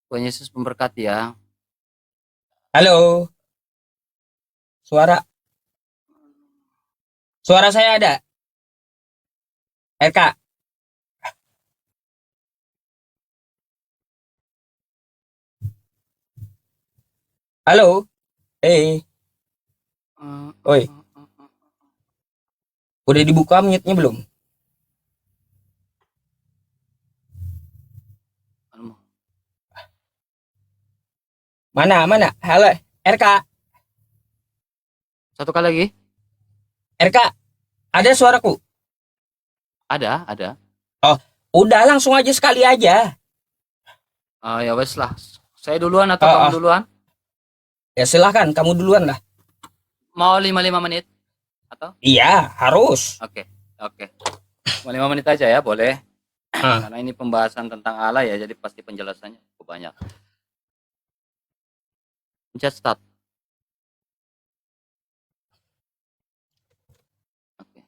Tuhan Yesus memberkati ya. Halo, suara suara saya ada. Kak. Halo. Eh, Eh, eh, oi, eh, eh, eh. udah dibuka mute-nya belum? Aduh, Mana, mana? Halo, RK. satu kali lagi. RK, ada suaraku? Ada. Oh, udah langsung aja sekali aja. Ya wes lah. Saya duluan atau Oh, kamu oh, duluan? ya silahkan, kamu duluan lah. Mau 5 menit atau? Iya, harus. Oke, oke. Mau 5 menit aja ya, boleh. Ah, Karena ini pembahasan tentang Allah ya, jadi pasti penjelasannya cukup banyak. Pencet start. Oke.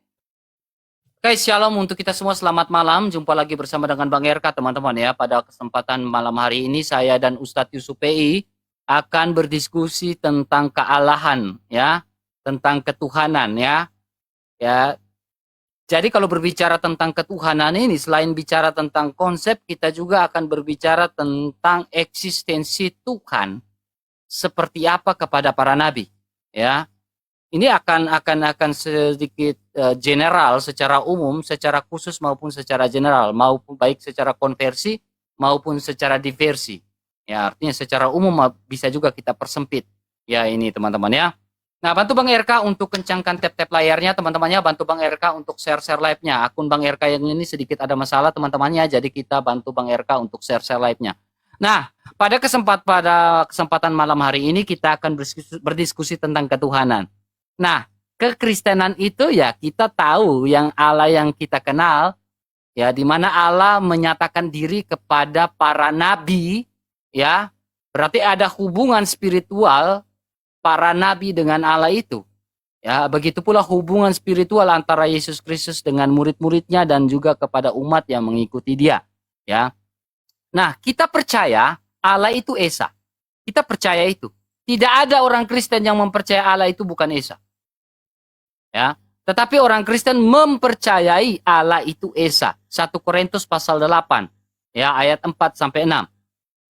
Oke, shalom untuk kita semua. Selamat malam. Jumpa lagi bersama dengan Bang RK, teman-teman ya. Pada kesempatan malam hari ini saya dan Ustadz Yusuf PI akan berdiskusi tentang kealahan ya, tentang ketuhanan ya. Ya, jadi kalau berbicara tentang ketuhanan ini, selain bicara tentang konsep, kita juga akan berbicara tentang eksistensi Tuhan seperti apa kepada para nabi. Ya, ini akan sedikit general secara umum, secara khusus maupun secara general, maupun baik secara konversi maupun secara diversi. Ya, artinya secara umum bisa juga kita persempit. Ya, ini teman-teman ya. Nah, bantu Bang RK untuk kencangkan tap-tap layarnya, teman-temannya. Bantu Bang RK untuk share-share live-nya. Akun Bang RK yang ini sedikit ada masalah, teman-temannya. Jadi kita bantu Bang RK untuk share-share live-nya. Nah, pada kesempatan malam hari ini kita akan berdiskusi tentang ketuhanan. Nah, kekristenan itu ya kita tahu yang Allah yang kita kenal, ya di mana Allah menyatakan diri kepada para nabi, ya. Berarti ada hubungan spiritual para nabi dengan Allah itu. Ya, begitu pula hubungan spiritual antara Yesus Kristus dengan murid-muridnya dan juga kepada umat yang mengikuti dia. Ya. Nah, kita percaya Allah itu Esa. Kita percaya itu. Tidak ada orang Kristen yang mempercayai Allah itu bukan Esa. Ya. Tetapi orang Kristen mempercayai Allah itu Esa. 1 Korintus pasal 8, ya, ayat 4 sampai 6.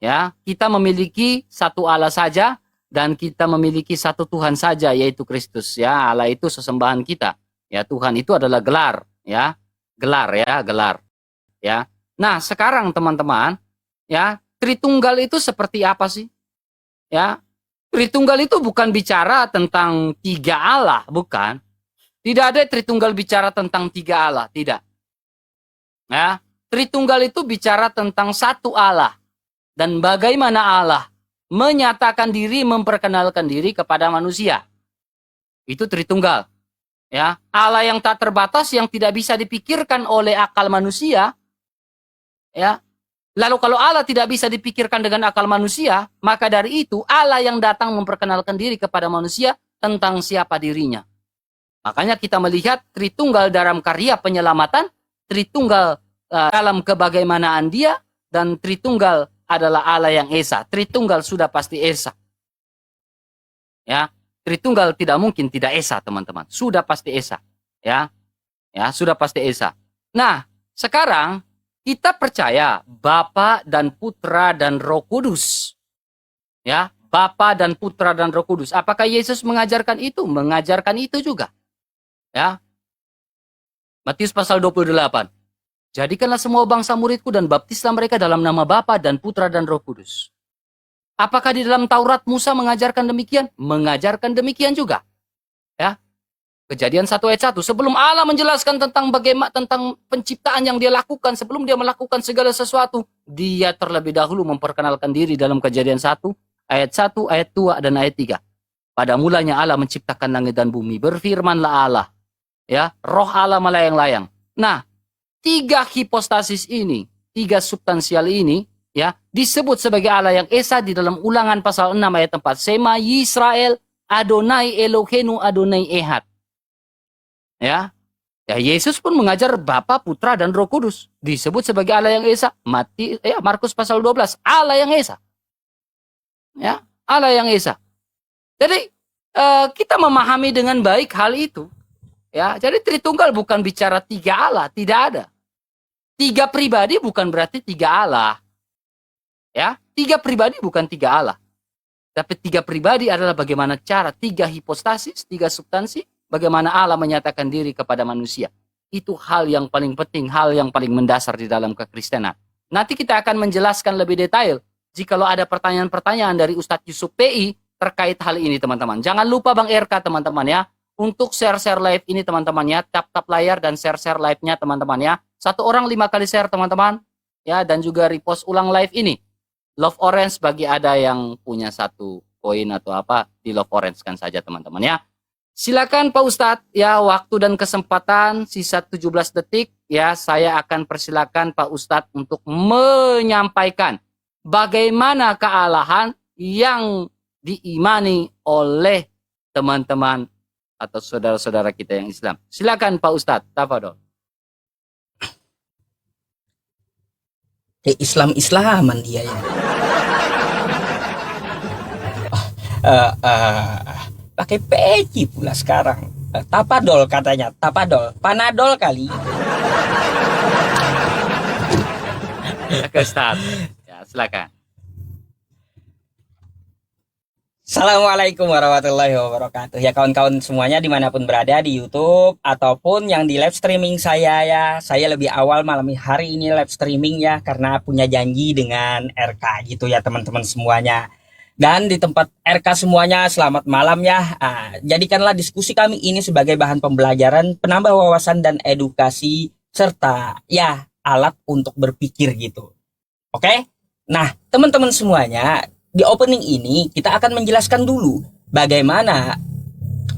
Ya, kita memiliki satu Allah saja dan kita memiliki satu Tuhan saja yaitu Kristus ya. Allah itu sesembahan kita. Ya, Tuhan itu adalah gelar ya. Gelar ya. Nah, sekarang teman-teman, ya, Tritunggal itu seperti apa sih? Ya. Tritunggal itu bukan bicara tentang tiga Allah, bukan. Tidak ada Tritunggal bicara tentang tiga Allah, tidak. Ya. Tritunggal itu bicara tentang satu Allah. Dan bagaimana Allah menyatakan diri, memperkenalkan diri kepada manusia. Itu Tritunggal. Ya, Allah yang tak terbatas, yang tidak bisa dipikirkan oleh akal manusia. Ya, lalu kalau Allah tidak bisa dipikirkan dengan akal manusia, maka dari itu Allah yang datang memperkenalkan diri kepada manusia tentang siapa dirinya. Makanya kita melihat Tritunggal dalam karya penyelamatan, Tritunggal dalam kebagaimanaan dia, dan Tritunggal adalah Allah yang Esa. Tritunggal sudah pasti Esa. Ya, Tritunggal tidak mungkin tidak Esa, teman-teman. Sudah pasti Esa. Ya, ya sudah pasti Esa. Nah, sekarang kita percaya Bapa dan Putra dan Roh Kudus. Ya, Bapa dan Putra dan Roh Kudus. Apakah Yesus mengajarkan itu? Mengajarkan itu juga. Ya, Matius pasal 28. Jadikanlah semua bangsa muridku dan baptislah mereka dalam nama Bapa dan Putra dan Roh Kudus. Apakah di dalam Taurat Musa mengajarkan demikian? Mengajarkan demikian juga. Ya. Kejadian 1 ayat 1. Sebelum Allah menjelaskan tentang bagaimana tentang penciptaan yang dia lakukan, sebelum dia melakukan segala sesuatu, dia terlebih dahulu memperkenalkan diri dalam Kejadian 1 ayat 2 dan ayat 3. Pada mulanya Allah menciptakan langit dan bumi. Berfirmanlah Allah. Ya, roh Allah melayang-layang. Nah, tiga hipostasis ini, tiga substansial ini, ya, disebut sebagai Allah yang Esa di dalam Ulangan pasal 6 ayat 4. Sema Yisrael Adonai Elohenu Adonai Ehad. Ya. Ya, Yesus pun mengajar Bapa, Putra dan Roh Kudus. Disebut sebagai Allah yang Esa. Markus pasal 12, Allah yang Esa. Ya, Allah yang Esa. Jadi kita memahami dengan baik hal itu. Ya, jadi Tritunggal bukan bicara tiga Allah, tidak ada. Tiga pribadi bukan berarti tiga Allah. Ya, tiga pribadi bukan tiga Allah. Tapi tiga pribadi adalah bagaimana cara tiga hipostasis, tiga substansi, bagaimana Allah menyatakan diri kepada manusia. Itu hal yang paling penting, hal yang paling mendasar di dalam kekristenan. Nanti kita akan menjelaskan lebih detail jikalau ada pertanyaan-pertanyaan dari Ustadz Yusuf PI terkait hal ini, teman-teman. Jangan lupa Bang RK, teman-teman ya, untuk share-share live ini, teman-teman ya, tap-tap layar dan share-share live-nya, teman-teman ya. 1 orang 5 kali share, teman-teman. Ya, dan juga repost ulang live ini. Love Orange bagi ada yang punya 1 koin atau apa, di Love Orange kan saja, teman-teman ya. Silakan Pak Ustadz, ya, waktu dan kesempatan sisa 17 detik, ya, saya akan persilakan Pak Ustadz untuk menyampaikan bagaimana kealahan yang diimani oleh teman-teman atau saudara-saudara kita yang Islam. Silakan Pak Ustadz, tafadhol. Islam-Islaman dia ya. Pakai peci pula sekarang. Tapadol katanya, tapadol, panadol kali. Silakan Ustadz. Ya, silakan. Assalamualaikum warahmatullahi wabarakatuh. Ya kawan-kawan semuanya dimanapun berada di YouTube ataupun yang di live streaming saya ya. Saya lebih awal malam hari ini live streaming ya karena punya janji dengan RK gitu ya teman-teman semuanya. Dan di tempat RK semuanya selamat malam ya. Jadikanlah diskusi kami ini sebagai bahan pembelajaran, penambah wawasan dan edukasi serta ya alat untuk berpikir gitu. Oke? Nah, teman-teman semuanya, di opening ini kita akan menjelaskan dulu bagaimana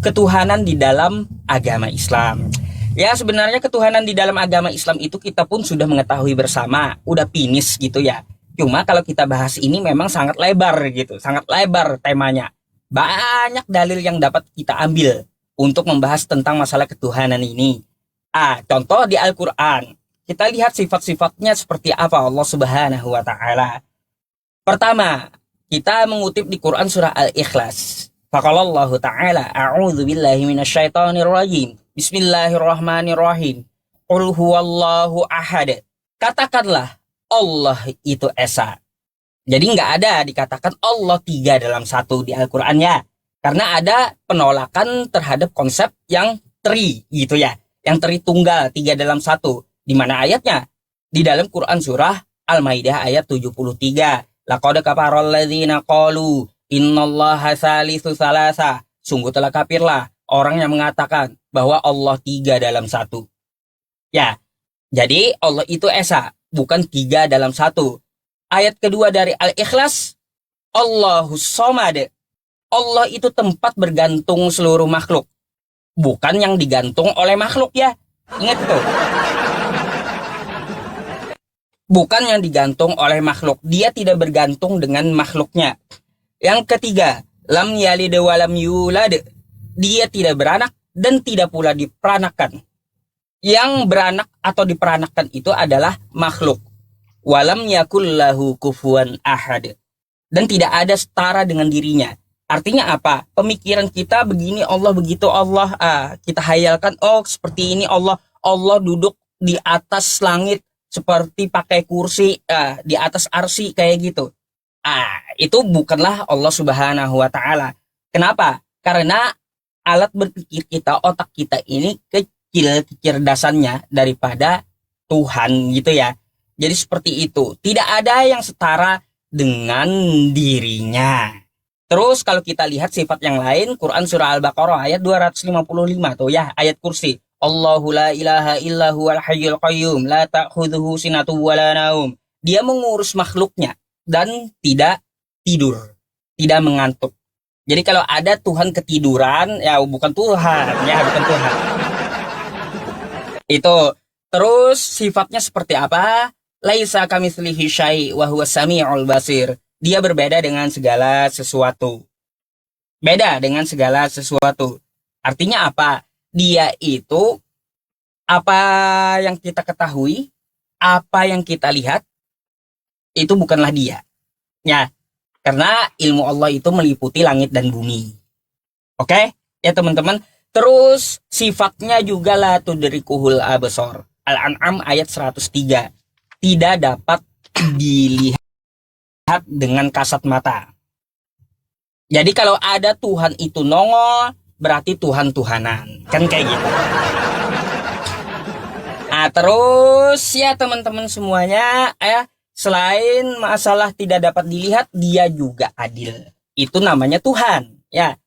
ketuhanan di dalam agama Islam. Ya sebenarnya ketuhanan di dalam agama Islam itu kita pun sudah mengetahui bersama, udah finish gitu ya. Cuma kalau kita bahas ini memang sangat lebar gitu, sangat lebar temanya. Banyak dalil yang dapat kita ambil untuk membahas tentang masalah ketuhanan ini. Contoh di Al-Quran, kita lihat sifat-sifatnya seperti apa Allah Subhanahu wa Ta'ala. Pertama, kita mengutip di Quran surah Al-Ikhlas. Faqalallahu ta'ala, a'udzu billahi minasyaitonir rajim. Bismillahirrahmanirrahim. Qul huwallahu ahad. Katakanlah Allah itu esa. Jadi nggak ada dikatakan Allah 3 dalam 1 di Al-Qur'an ya. Karena ada penolakan terhadap konsep yang tri gitu ya. Yang tritunggal 3 dalam 1. Di mana ayatnya? Di dalam Quran surah Al-Maidah ayat 73. Laqad kafaral ladzina qalu innallaha salisu salasa. Sungguh telah kafirlah orang yang mengatakan bahwa Allah 3 dalam 1. Ya, jadi Allah itu esa, bukan 3 dalam 1. Ayat kedua dari Al-Ikhlas, Allahus Somad. Allah itu tempat bergantung seluruh makhluk, bukan yang digantung oleh makhluk ya. Ingat itu. Bukan yang digantung oleh makhluk. Dia tidak bergantung dengan makhluknya. Yang ketiga, lam yalid wa lam yulad. Dia tidak beranak dan tidak pula diperanakan. Yang beranak atau diperanakan itu adalah makhluk. Walam yakul lahu kufuwan ahad. Dan tidak ada setara dengan dirinya. Artinya apa? Pemikiran kita begini Allah, begitu Allah. Kita hayalkan, oh seperti ini Allah. Allah duduk di atas langit. Seperti pakai kursi di atas arsy kayak gitu. Itu bukanlah Allah Subhanahu wa Ta'ala. Kenapa? Karena alat berpikir kita, otak kita ini kecil kecerdasannya daripada Tuhan gitu ya. Jadi seperti itu. Tidak ada yang setara dengan dirinya. Terus kalau kita lihat sifat yang lain, Quran surah Al-Baqarah ayat 255 tuh ya, ayat kursi. Allahu la ilaha illa huwal hayyul qayyum la ta'khudhuhu sinatun wa la naum. Dia mengurus makhluknya dan tidak tidur, tidak mengantuk. Jadi kalau ada Tuhan ketiduran, ya bukan Tuhan, ya bukan Tuhan. Itu. Terus sifatnya seperti apa? Laisa kamitslihi syai' wa huwas samiul basir. Dia berbeda dengan segala sesuatu. Beda dengan segala sesuatu. Artinya apa? Dia itu apa yang kita ketahui, apa yang kita lihat, itu bukanlah dia. Ya, Karena ilmu Allah itu meliputi langit dan bumi. Oke? Ya teman-teman. Terus sifatnya juga la tudrikuhul absar. Al-An'am ayat 103. Tidak dapat dilihat dengan kasat mata. Jadi kalau ada Tuhan itu nongol, berarti Tuhan-Tuhanan. Kan kayak gitu. Nah, terus ya teman-teman semuanya, selain masalah tidak dapat dilihat, dia juga adil. Itu namanya Tuhan, ya.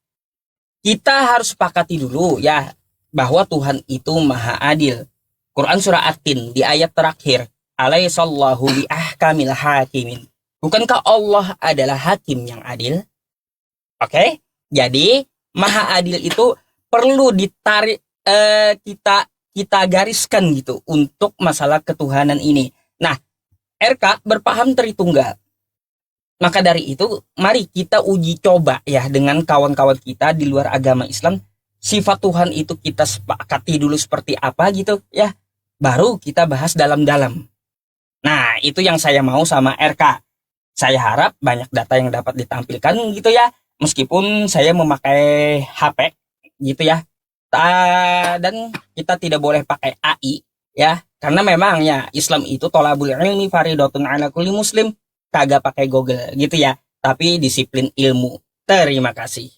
Kita harus sepakati dulu ya bahwa Tuhan itu maha adil. Quran surah At-Tin di ayat terakhir, alaihissallahu biahkamil hakimin. Bukankah Allah adalah hakim yang adil? Oke? Jadi maha adil itu perlu ditarik kita gariskan gitu untuk masalah ketuhanan ini. Nah, RK berpaham Tritunggal. Maka dari itu, mari kita uji coba ya dengan kawan-kawan kita di luar agama Islam. Sifat Tuhan itu kita sepakati dulu seperti apa gitu ya. Baru kita bahas dalam-dalam. Nah, itu yang saya mau sama RK. Saya harap banyak data yang dapat ditampilkan gitu ya. Meskipun saya memakai HP gitu ya. Dan kita tidak boleh pakai AI ya. Karena memang ya Islam itu tolabul ilmi faridatun ala kulli muslim. Kagak pakai Google gitu ya, tapi disiplin ilmu. Terima kasih.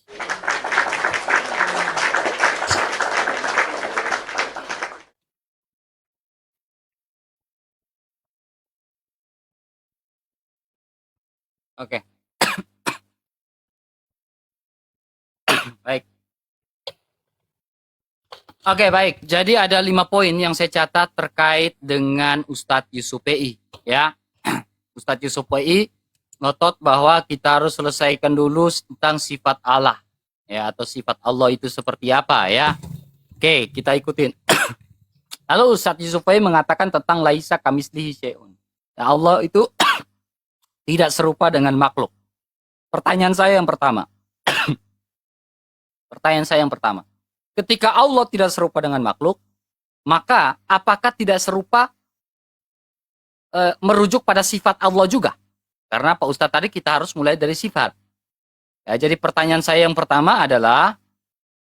Oke. Baik. Oke, baik. Jadi ada 5 poin yang saya catat terkait dengan Ustadz Yusuf PI, ya. Ustadz Yusuf PI ngotot bahwa kita harus selesaikan dulu tentang sifat Allah, ya, atau sifat Allah itu seperti apa, ya. Oke, kita ikutin. Lalu Ustadz Yusuf PI mengatakan tentang laisa kamislihi syai'un. Ya, Allah itu tidak serupa dengan makhluk. Pertanyaan saya yang pertama. Ketika Allah tidak serupa dengan makhluk, maka apakah tidak serupa merujuk pada sifat Allah juga? Karena Pak Ustadz tadi kita harus mulai dari sifat. Ya, jadi pertanyaan saya yang pertama adalah,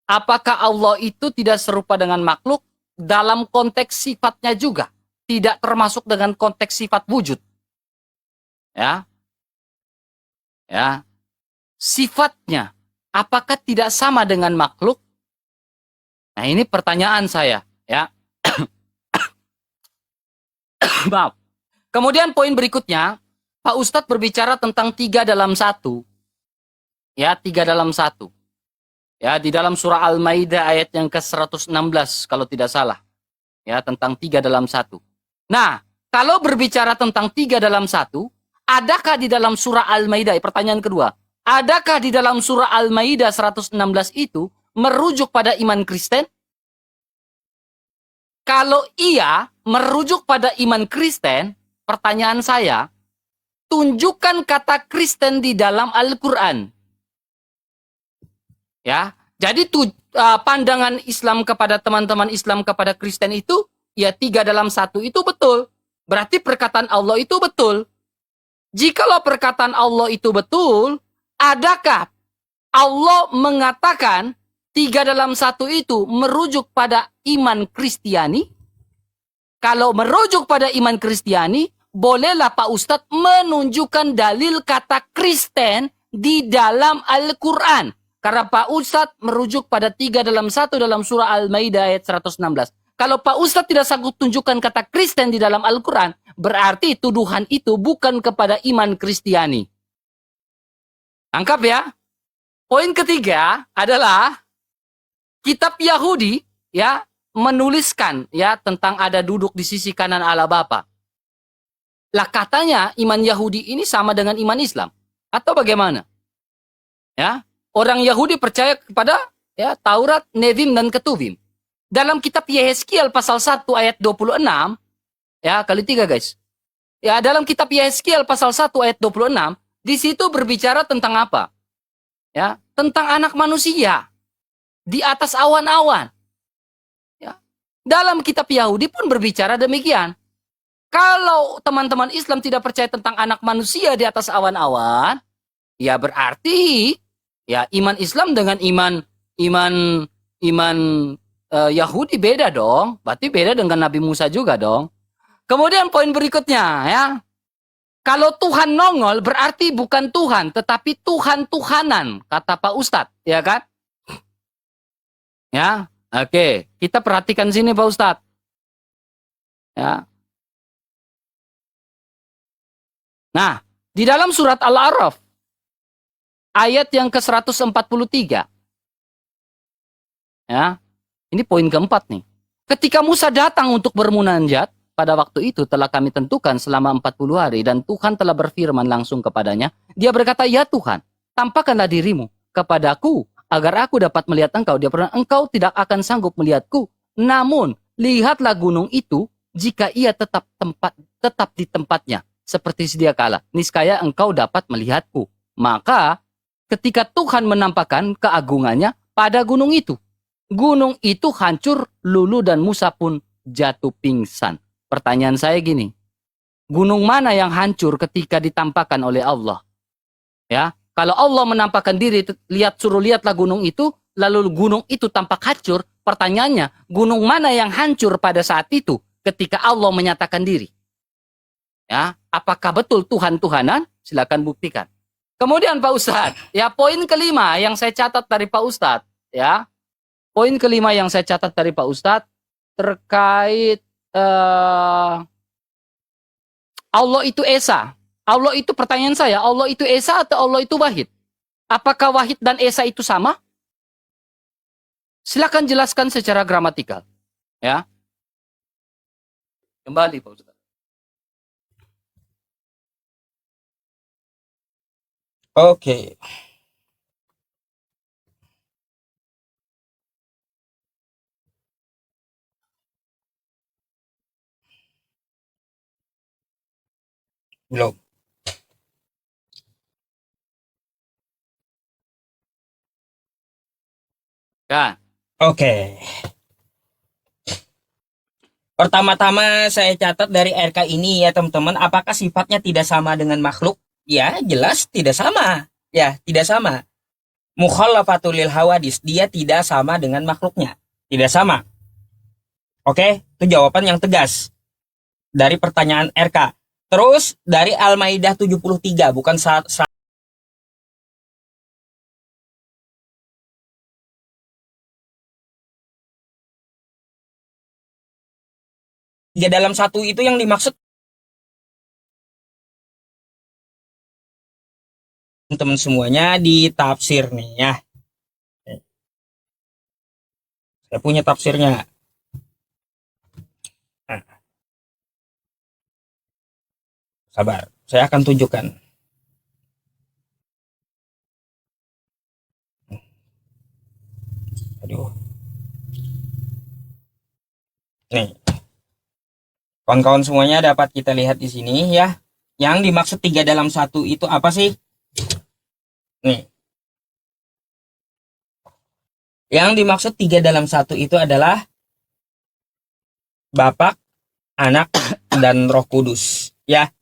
apakah Allah itu tidak serupa dengan makhluk dalam konteks sifatnya juga? Tidak termasuk dengan konteks sifat wujud. Ya. Ya. Sifatnya apakah tidak sama dengan makhluk? Nah, ini pertanyaan saya, ya. Maaf. Kemudian poin berikutnya, Pak Ustadz berbicara tentang 3 dalam 1. Ya, 3 dalam 1. Ya, di dalam surah Al-Maidah ayat yang ke-116 kalau tidak salah. Ya, tentang 3 dalam 1. Nah, kalau berbicara tentang 3 dalam 1, adakah di dalam surah Al-Maidah, pertanyaan kedua, adakah di dalam surah Al-Maidah 116 itu merujuk pada iman Kristen? Kalau iya, merujuk pada iman Kristen, pertanyaan saya, tunjukkan kata Kristen di dalam Al-Quran. Ya, jadi pandangan Islam kepada teman-teman Islam kepada Kristen itu, ya 3 dalam 1 itu betul. Berarti perkataan Allah itu betul. Jikalau perkataan Allah itu betul, adakah Allah mengatakan 3 dalam 1 itu merujuk pada iman Kristiani? Kalau merujuk pada iman Kristiani, bolehlah Pak Ustadz menunjukkan dalil kata Kristen di dalam Al-Quran. Karena Pak Ustadz merujuk pada 3 dalam 1 dalam surah Al-Maidah ayat 116. Kalau Pak Ustadz tidak sanggup tunjukkan kata Kristen di dalam Al-Quran, berarti tuduhan itu bukan kepada iman Kristiani. Angkap ya. Poin ketiga adalah kitab Yahudi ya menuliskan ya tentang ada duduk di sisi kanan Allah Bapa. Lah katanya iman Yahudi ini sama dengan iman Islam atau bagaimana? Ya, orang Yahudi percaya kepada ya Taurat, Nevim dan Ketuvim. Dalam kitab Yehezkiel pasal 1 ayat 26 ya kali 3 guys. Ya, dalam kitab Yehezkiel pasal 1 ayat 26 di situ berbicara tentang apa? Ya, tentang anak manusia di atas awan-awan. Ya. Dalam kitab Yahudi pun berbicara demikian. Kalau teman-teman Islam tidak percaya tentang anak manusia di atas awan-awan, ya berarti ya iman Islam dengan iman iman Yahudi beda dong. Berarti beda dengan Nabi Musa juga dong. Kemudian poin berikutnya ya. Kalau Tuhan nongol berarti bukan Tuhan, tetapi Tuhan-Tuhanan, kata Pak Ustadz, ya kan? Ya, oke. Kita perhatikan sini Pak Ustadz. Ya. Nah, di dalam surat Al-A'raf, ayat yang ke-143, ya, ini poin keempat nih. Ketika Musa datang untuk bermunajat, pada waktu itu telah kami tentukan selama 40 hari dan Tuhan telah berfirman langsung kepadanya. Dia berkata, ya Tuhan, tampakkanlah dirimu kepadaku agar aku dapat melihat engkau. Dia berkata, engkau tidak akan sanggup melihatku. Namun, lihatlah gunung itu jika ia tetap di tempatnya. Seperti sedia kala, niscaya engkau dapat melihatku. Maka, ketika Tuhan menampakkan keagungannya pada gunung itu hancur lulu dan Musa pun jatuh pingsan. Pertanyaan saya gini, gunung mana yang hancur ketika ditampakkan oleh Allah? Ya, kalau Allah menampakkan diri, suruh lihatlah gunung itu, lalu gunung itu tampak hancur. Pertanyaannya, gunung mana yang hancur pada saat itu ketika Allah menyatakan diri? Ya, apakah betul Tuhan-Tuhanan? Silakan buktikan. Kemudian Pak Ustadz, ya poin kelima yang saya catat dari Pak Ustadz, ya, poin kelima yang saya catat dari Pak Ustadz terkait Allah itu Esa. Allah itu, pertanyaan saya, Allah itu Esa atau Allah itu Wahid? Apakah Wahid dan Esa itu sama? Silakan jelaskan secara gramatikal. Ya. Kembali Pak Ustaz. Oke. Belum. Ya. Oke. Pertama-tama saya catat dari RK ini ya teman-teman, apakah sifatnya tidak sama dengan makhluk? Ya, jelas tidak sama. Ya, tidak sama. Mukhalafatul lil hawadis, dia tidak sama dengan makhluknya. Tidak sama. Oke, itu jawaban yang tegas dari pertanyaan RK. Terus dari Al-Maidah 73, bukan tiga dalam satu itu yang dimaksud teman-teman semuanya di tafsir nih ya. Saya punya tafsirnya. Nah, sabar, saya akan tunjukkan. Aduh. Nih. Kawan-kawan semuanya dapat kita lihat di sini ya. Yang dimaksud 3 dalam 1 itu apa sih? Nih. Yang dimaksud 3 dalam 1 itu adalah Bapa, Anak, dan Roh Kudus. Ya.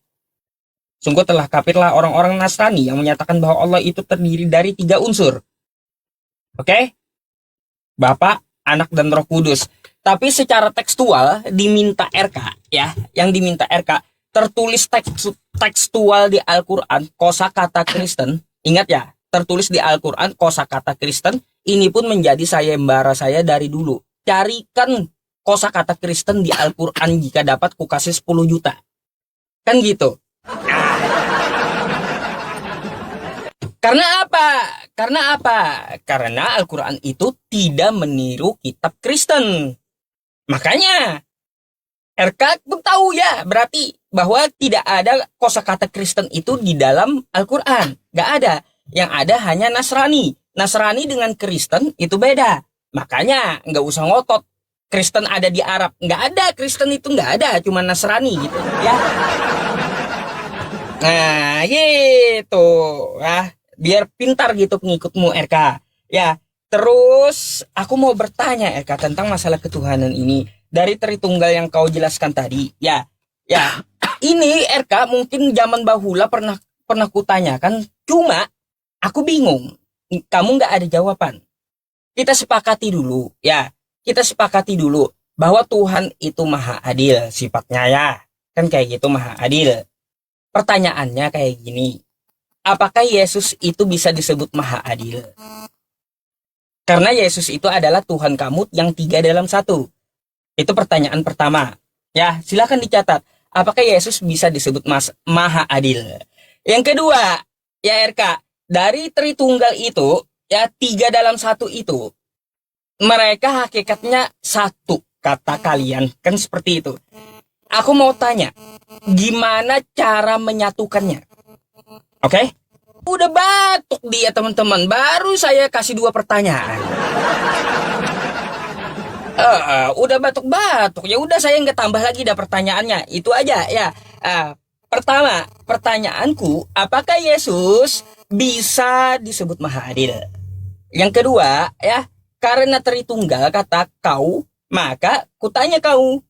Sungguh telah kafirlah orang-orang Nasrani yang menyatakan bahwa Allah itu terdiri dari 3 unsur. Oke? Bapa, Anak, dan Roh Kudus. Tapi secara tekstual diminta RK ya, yang diminta RK tertulis tekstual di Al-Qur'an kosakata Kristen. Ingat ya, tertulis di Al-Qur'an kosakata Kristen. Ini pun menjadi sayembara saya dari dulu. Carikan kosakata Kristen di Al-Qur'an, jika dapat ku kasih 10 juta. Kan gitu. Karena apa? Karena Al-Qur'an itu tidak meniru kitab Kristen. Makanya RK pun tahu ya, berarti bahwa tidak ada kosakata Kristen itu di dalam Al-Qur'an. Gak ada. Yang ada hanya Nasrani. Nasrani dengan Kristen itu beda. Makanya nggak usah ngotot Kristen ada di Arab. Nggak ada, Kristen itu nggak ada, cuma Nasrani gitu ya. Nah gitu ya, biar pintar gitu pengikutmu RK ya. Terus aku mau bertanya RK tentang masalah ketuhanan ini dari Tritunggal yang kau jelaskan tadi ya. Ya, ini RK mungkin zaman bahula pernah kutanyakan, cuma Aku bingung. Kamu nggak ada jawaban. Kita sepakati dulu, ya. Kita sepakati dulu bahwa Tuhan itu maha adil sifatnya ya. Kan kayak gitu maha adil. Pertanyaannya kayak gini. Apakah Yesus itu bisa disebut maha adil? Karena Yesus itu adalah Tuhan kamu yang 3 dalam 1. Itu pertanyaan pertama. Ya, silakan dicatat. Apakah Yesus bisa disebut maha adil? Yang kedua, ya RK, dari Tritunggal itu, ya 3 dalam 1 itu, mereka hakikatnya satu, kata kalian. Kan seperti itu. Aku mau tanya, gimana cara menyatukannya? Oke? Udah batuk dia teman-teman. Baru saya kasih 2 pertanyaan. Udah batuk-batuk. Ya udah saya nggak tambah lagi dah pertanyaannya. Itu aja ya. Pertama, pertanyaanku, apakah Yesus bisa disebut maha adil? Yang kedua, ya, karena Tritunggal kata kau, maka kutanya kau,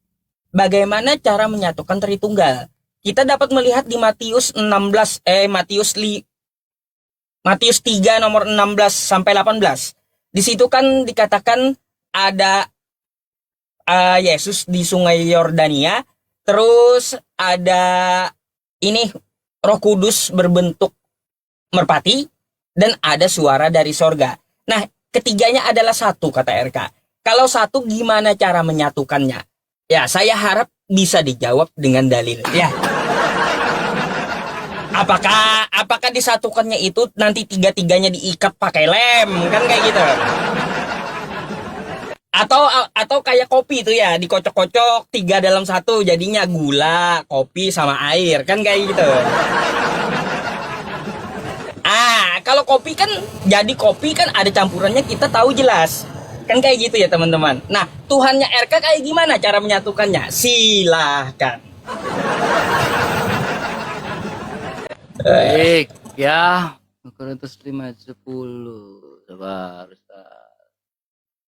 bagaimana cara menyatukan Tritunggal? Kita dapat melihat di Matius 3 nomor 16 sampai 18. Di situ kan dikatakan ada Yesus di Sungai Yordania, terus ada ini Roh Kudus berbentuk merpati, dan ada suara dari sorga. Nah, ketiganya adalah satu, kata RK. Kalau satu, gimana cara menyatukannya? Ya, saya harap bisa dijawab dengan dalil. Ya. Apakah disatukannya itu nanti tiga-tiganya diikat pakai lem, kan kayak gitu? Atau kayak kopi itu ya, dikocok-kocok 3 dalam 1 jadinya gula, kopi sama air, kan kayak gitu. Kalau kopi kan jadi kopi kan ada campurannya, kita tahu jelas. Kan kayak gitu ya teman-teman. Nah, Tuhannya RK kayak gimana cara menyatukannya? Silahkan. Baik, ya. Korintus 5 ayat 10. Sabar, Ustaz.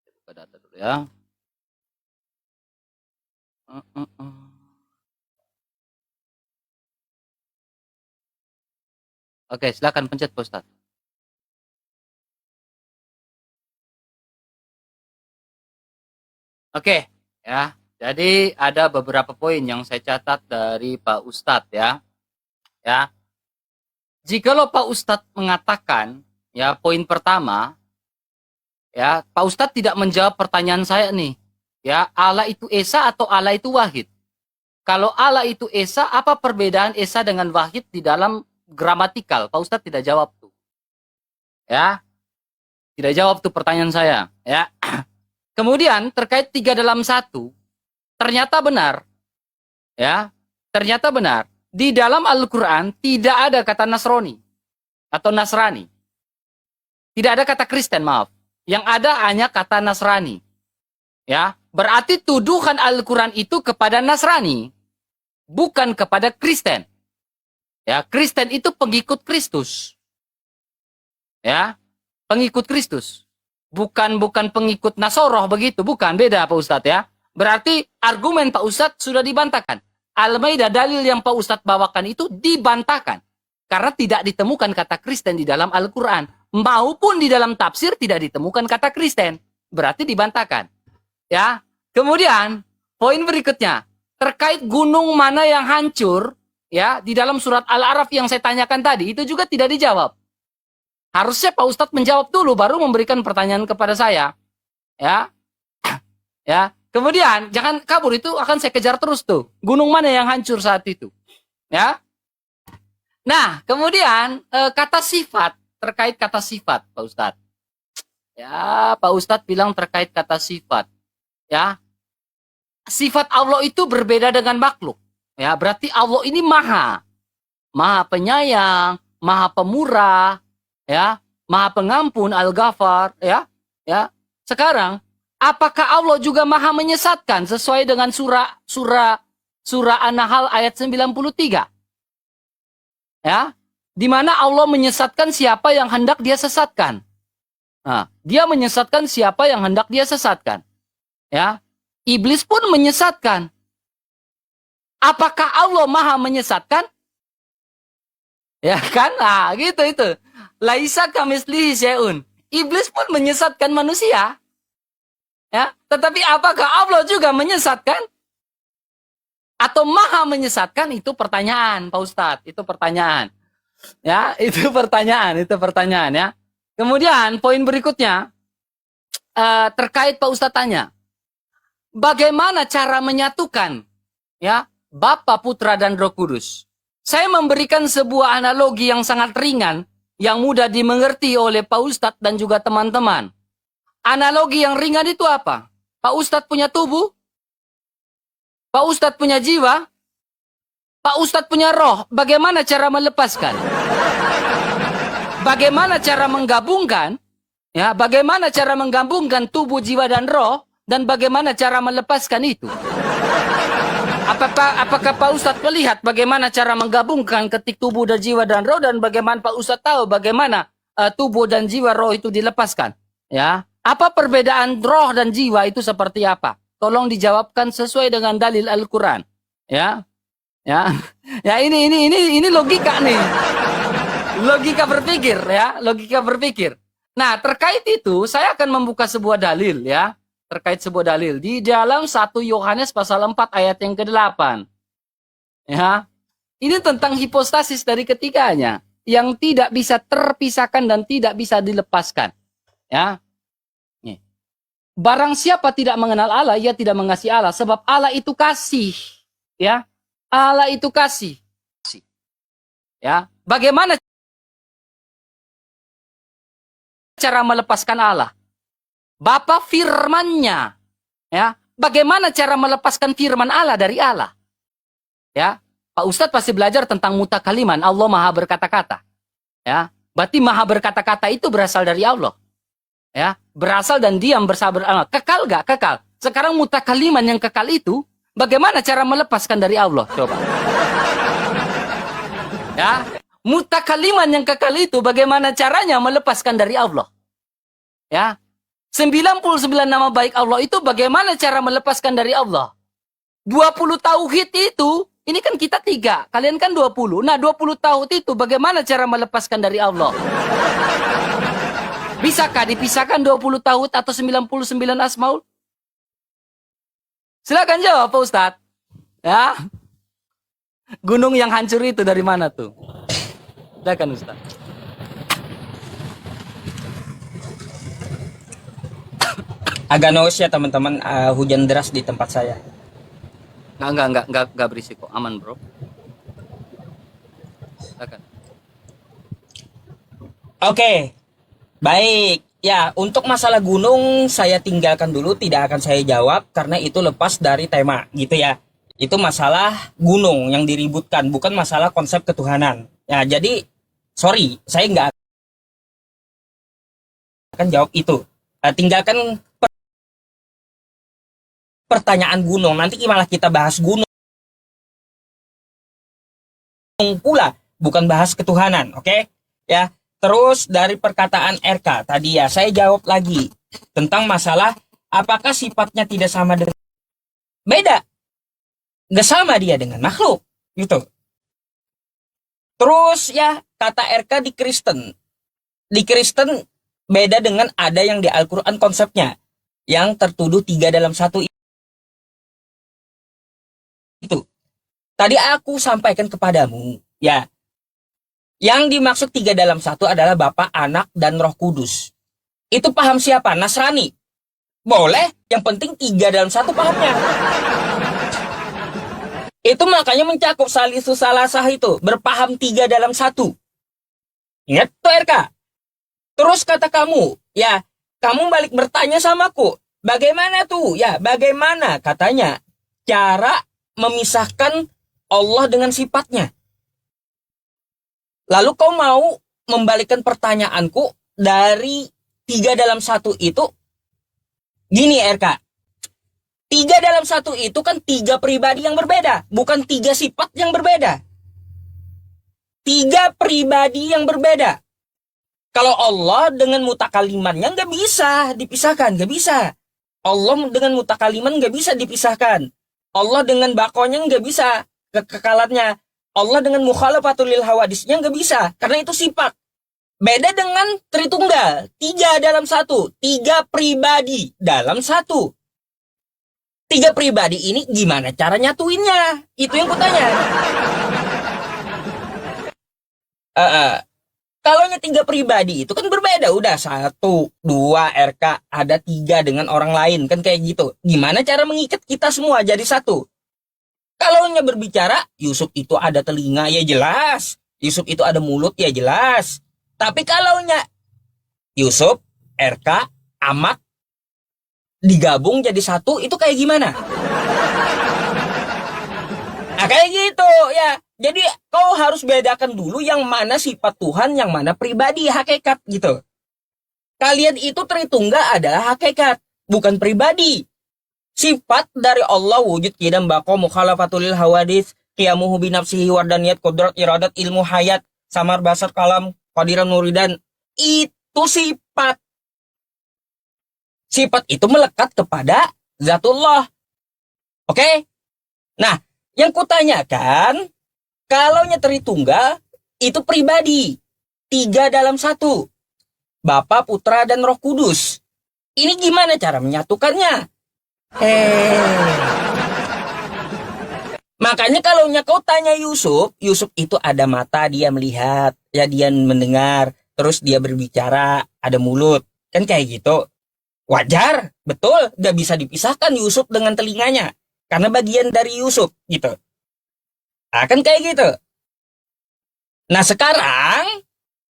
Buka data dulu ya. Oke, silakan pencet Pak Ustaz. Oke, ya. Jadi ada beberapa poin yang saya catat dari Pak Ustadz ya. Ya. Jikalau Pak Ustadz mengatakan, ya, poin pertama, ya, Pak Ustadz tidak menjawab pertanyaan saya nih. Ya, Allah itu Esa atau Allah itu Wahid? Kalau Allah itu Esa, apa perbedaan Esa dengan Wahid di dalam gramatikal? Pak Ustadz tidak jawab tuh. Ya. Tidak jawab tuh pertanyaan saya, ya. Kemudian terkait 3 dalam 1, ternyata benar, ya, ternyata benar. Di dalam Al-Quran tidak ada kata Nasrani atau Nasrani. Tidak ada kata Kristen, maaf. Yang ada hanya kata Nasrani. Ya, berarti tuduhan Al-Quran itu kepada Nasrani, bukan kepada Kristen. Ya, Kristen itu pengikut Kristus. Ya, pengikut Kristus. Bukan pengikut Nasoroh begitu, bukan, beda Pak Ustadz ya. Berarti argumen Pak Ustadz sudah dibantahkan. Al-Maidah, dalil yang Pak Ustadz bawakan itu dibantahkan. Karena tidak ditemukan kata Kristen di dalam Al-Quran. Maupun di dalam tafsir tidak ditemukan kata Kristen. Berarti dibantahkan. Ya. Kemudian, poin berikutnya. Terkait gunung mana yang hancur, ya, di dalam surat Al-A'raf yang saya tanyakan tadi, itu juga tidak dijawab. Harusnya Pak Ustadz menjawab dulu, baru memberikan pertanyaan kepada saya. Ya. Ya. Kemudian, jangan kabur, itu akan saya kejar terus tuh. Gunung mana yang hancur saat itu. Ya. Nah, kemudian, kata sifat, terkait kata sifat, Pak Ustadz. Ya, Pak Ustadz bilang terkait kata sifat. Ya. Sifat Allah itu berbeda dengan makhluk. Ya, berarti Allah ini maha. Maha penyayang, maha pemurah, ya, maha pengampun, Al-Ghafar, ya. Ya. Sekarang, apakah Allah juga maha menyesatkan sesuai dengan surah An-Nahl ayat 93? Ya. Di mana Allah menyesatkan siapa yang hendak dia sesatkan. Nah, dia menyesatkan siapa yang hendak dia sesatkan. Ya. Iblis pun menyesatkan. Apakah Allah maha menyesatkan? Ya kan? Nah, gitu itu. Laisa kamitslihi syai'un. Iblis pun menyesatkan manusia. Ya, tetapi apakah Allah juga menyesatkan? Atau maha menyesatkan? Itu pertanyaan, Pak Ustadz. Itu pertanyaan. Ya, itu pertanyaan ya. Kemudian poin berikutnya terkait Pak Ustadz tanya, bagaimana cara menyatukan ya Bapa, Putra dan Roh Kudus? Saya memberikan sebuah analogi yang sangat ringan yang mudah dimengerti oleh Pak Ustadz dan juga teman-teman. Analogi yang ringan itu apa? Pak Ustadz punya tubuh, Pak Ustadz punya jiwa, Pak Ustadz punya roh. Bagaimana cara melepaskan? Bagaimana cara menggabungkan? Ya, bagaimana cara menggabungkan tubuh, jiwa dan roh, dan bagaimana cara melepaskan itu? Apakah Pak Ustadz melihat bagaimana cara menggabungkan ketik tubuh dan jiwa dan roh, dan bagaimana Pak Ustadz tahu bagaimana tubuh dan jiwa roh itu dilepaskan? Ya, apa perbedaan roh dan jiwa itu seperti apa? Tolong dijawabkan sesuai dengan dalil Al-Quran. Ya, ya, ya ini logika nih, logika berpikir ya, logika berpikir. Nah, terkait itu saya akan membuka sebuah dalil ya. Terkait sebuah dalil di dalam 1 Yohanes pasal 4 ayat yang ke-8. Ya. Ini tentang hipostasis dari ketiganya yang tidak bisa terpisahkan dan tidak bisa dilepaskan. Ya. Nih. Barang siapa tidak mengenal Allah, ia tidak mengasihi Allah, sebab Allah itu kasih. Ya. Allah itu kasih. Ya. Bagaimana cara melepaskan Allah? Bapa firman-Nya. Ya, bagaimana cara melepaskan firman Allah dari Allah? Ya, Pak Ustadz pasti belajar tentang mutakaliman, Allah Maha berkata-kata. Ya, berarti Maha berkata-kata itu berasal dari Allah. Ya, berasal dan diam bersama Allah. Kekal gak? Kekal. Sekarang mutakaliman yang kekal itu, bagaimana cara melepaskan dari Allah? Coba. Ya, mutakaliman yang kekal itu, bagaimana caranya melepaskan dari Allah? Ya, 99 nama baik Allah itu bagaimana cara melepaskan dari Allah? 20 tauhid itu, ini kan kita 3, kalian kan 20. Nah, 20 tauhid itu bagaimana cara melepaskan dari Allah? Bisakah dipisahkan 20 tauhid atau 99 asmaul? Silakan jawab, Pak Ustadz. Ya. Gunung yang hancur itu dari mana tuh? Silakan, Ustadz. Agak noise ya teman-teman, hujan deras di tempat saya. Enggak berisiko, aman bro. Silakan. Oke, baik. Ya, untuk masalah gunung saya tinggalkan dulu, tidak akan saya jawab karena itu lepas dari tema gitu ya. Itu masalah gunung yang diributkan, bukan masalah konsep ketuhanan. Ya, jadi sorry, saya nggak akan jawab itu. Tinggalkan pertanyaan gunung, nanti malah kita bahas gunung pula, bukan bahas ketuhanan, oke? Ya, terus dari perkataan RK tadi ya, saya jawab lagi tentang masalah apakah sifatnya tidak sama dengan beda, nggak sama dia dengan makhluk, gitu. Terus ya, kata RK di Kristen beda dengan ada yang di Al-Quran konsepnya, yang tertuduh 3 dalam 1 itu. Tadi aku sampaikan kepadamu, ya, yang dimaksud 3 dalam 1 adalah Bapa, Anak, dan Roh Kudus. Itu paham siapa? Nasrani. Boleh, yang penting 3 dalam 1 pahamnya. Itu makanya mencakup salisus salasah itu, berpaham 3 dalam 1. Ingat tuh RK. Terus kata kamu, ya, kamu balik bertanya samaku, bagaimana tuh? Ya, bagaimana katanya cara memisahkan Allah dengan sifatnya. Lalu kau mau membalikkan pertanyaanku dari 3 dalam 1 itu. Gini RK, 3 dalam 1 itu kan 3 pribadi yang berbeda, bukan 3 sifat yang berbeda. 3 pribadi yang berbeda. Kalau Allah dengan mutakalimannya nggak bisa dipisahkan, nggak bisa. Allah dengan mutakaliman nggak bisa dipisahkan. Allah dengan bakonya nggak bisa, kekekalannya. Allah dengan mukhalafatul lil hawadisnya nggak bisa, karena itu sifat. Beda dengan Tritunggal, 3 dalam 1, 3 pribadi dalam 1. 3 pribadi ini gimana cara nyatuinnya? Itu yang kutanya. Eh, eh, Kalau 3 pribadi itu kan berbeda. Udah 1, 2 RK, ada 3 dengan orang lain kan kayak gitu. Gimana cara mengikat kita semua jadi satu? Kalau berbicara, Yusuf itu ada telinga ya jelas. Yusuf itu ada mulut ya jelas. Tapi kalau Yusuf, RK, Amak digabung jadi satu itu kayak gimana? Nah, kayak gitu ya. Jadi kau harus bedakan dulu yang mana sifat Tuhan, yang mana pribadi, hakikat gitu. Kalian itu Tritunggal adalah hakikat, bukan pribadi. Sifat dari Allah wujud qidam baqo mukhalafatul hawadits qiyamuhu binafsihi wardaniyat qudrat iradat ilmu hayat samar basar kalam qadiran nuridan. Itu sifat. Sifat itu melekat kepada zatullah. Oke? Nah, yang kutanyakan, kalau Tritunggal itu pribadi, 3 dalam 1. Bapa, Putra, dan Roh Kudus. Ini gimana cara menyatukannya? Makanya kalau kau tanya Yusuf, Yusuf itu ada mata, dia melihat, ya dia mendengar, terus dia berbicara, ada mulut. Kan kayak gitu. Wajar, betul, gak bisa dipisahkan Yusuf dengan telinganya. Karena bagian dari Yusuf, gitu. Nah, kan kayak gitu. Nah, sekarang,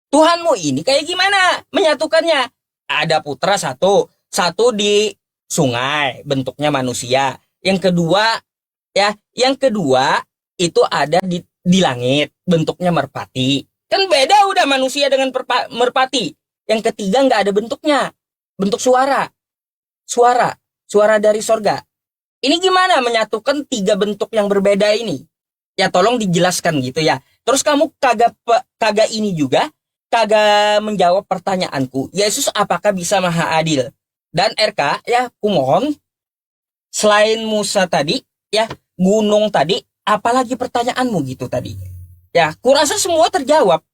Tuhanmu ini kayak gimana menyatukannya? Ada putra satu, satu di sungai, bentuknya manusia. Yang kedua itu ada di langit, bentuknya merpati. Kan beda udah manusia dengan merpati. Yang ketiga nggak ada bentuknya, bentuk suara, suara dari sorga. Ini gimana menyatukan 3 bentuk yang berbeda ini? Ya tolong dijelaskan gitu ya. Terus kamu kagak ini juga, kagak menjawab pertanyaanku. Yesus apakah bisa maha adil? Dan RK ya kumohon, selain Musa tadi, ya gunung tadi, apalagi pertanyaanmu gitu tadi. Ya kurasa semua terjawab.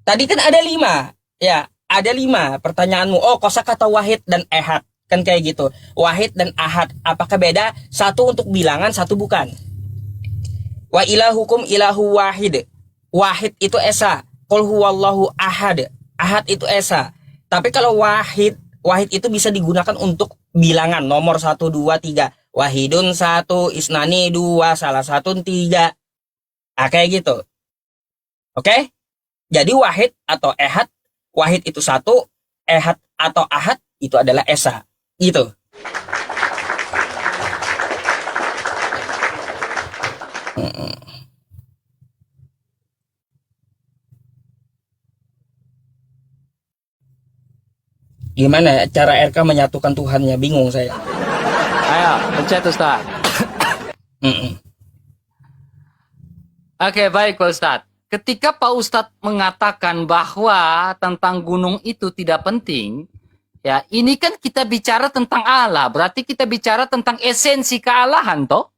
Tadi kan ada 5, ya ada 5 pertanyaanmu. Oh, kosakata wahid dan ehad. Kan kayak gitu. Wahid dan ahad. Apakah beda? Satu untuk bilangan, satu bukan. Wa ilahukum ilahu wahid. Wahid itu esa. Qul huwallahu ahad. Ahad itu esa. Tapi kalau wahid itu bisa digunakan untuk bilangan. Nomor 1, 2, 3. Wahidun 1, isnani 2, salah satu 3. Nah, kayak gitu. Oke? Jadi wahid atau ehad. Wahid itu 1. Ehad atau ahad itu adalah esa. Gitu. Gimana cara RK menyatukan Tuhannya? Bingung saya. Ayo, pencet Ustaz. Oke, baik Pak Ustadz. Ketika Pak Ustadz mengatakan bahwa tentang gunung itu tidak penting, ya ini kan kita bicara tentang Allah, berarti kita bicara tentang esensi kealahan, toh?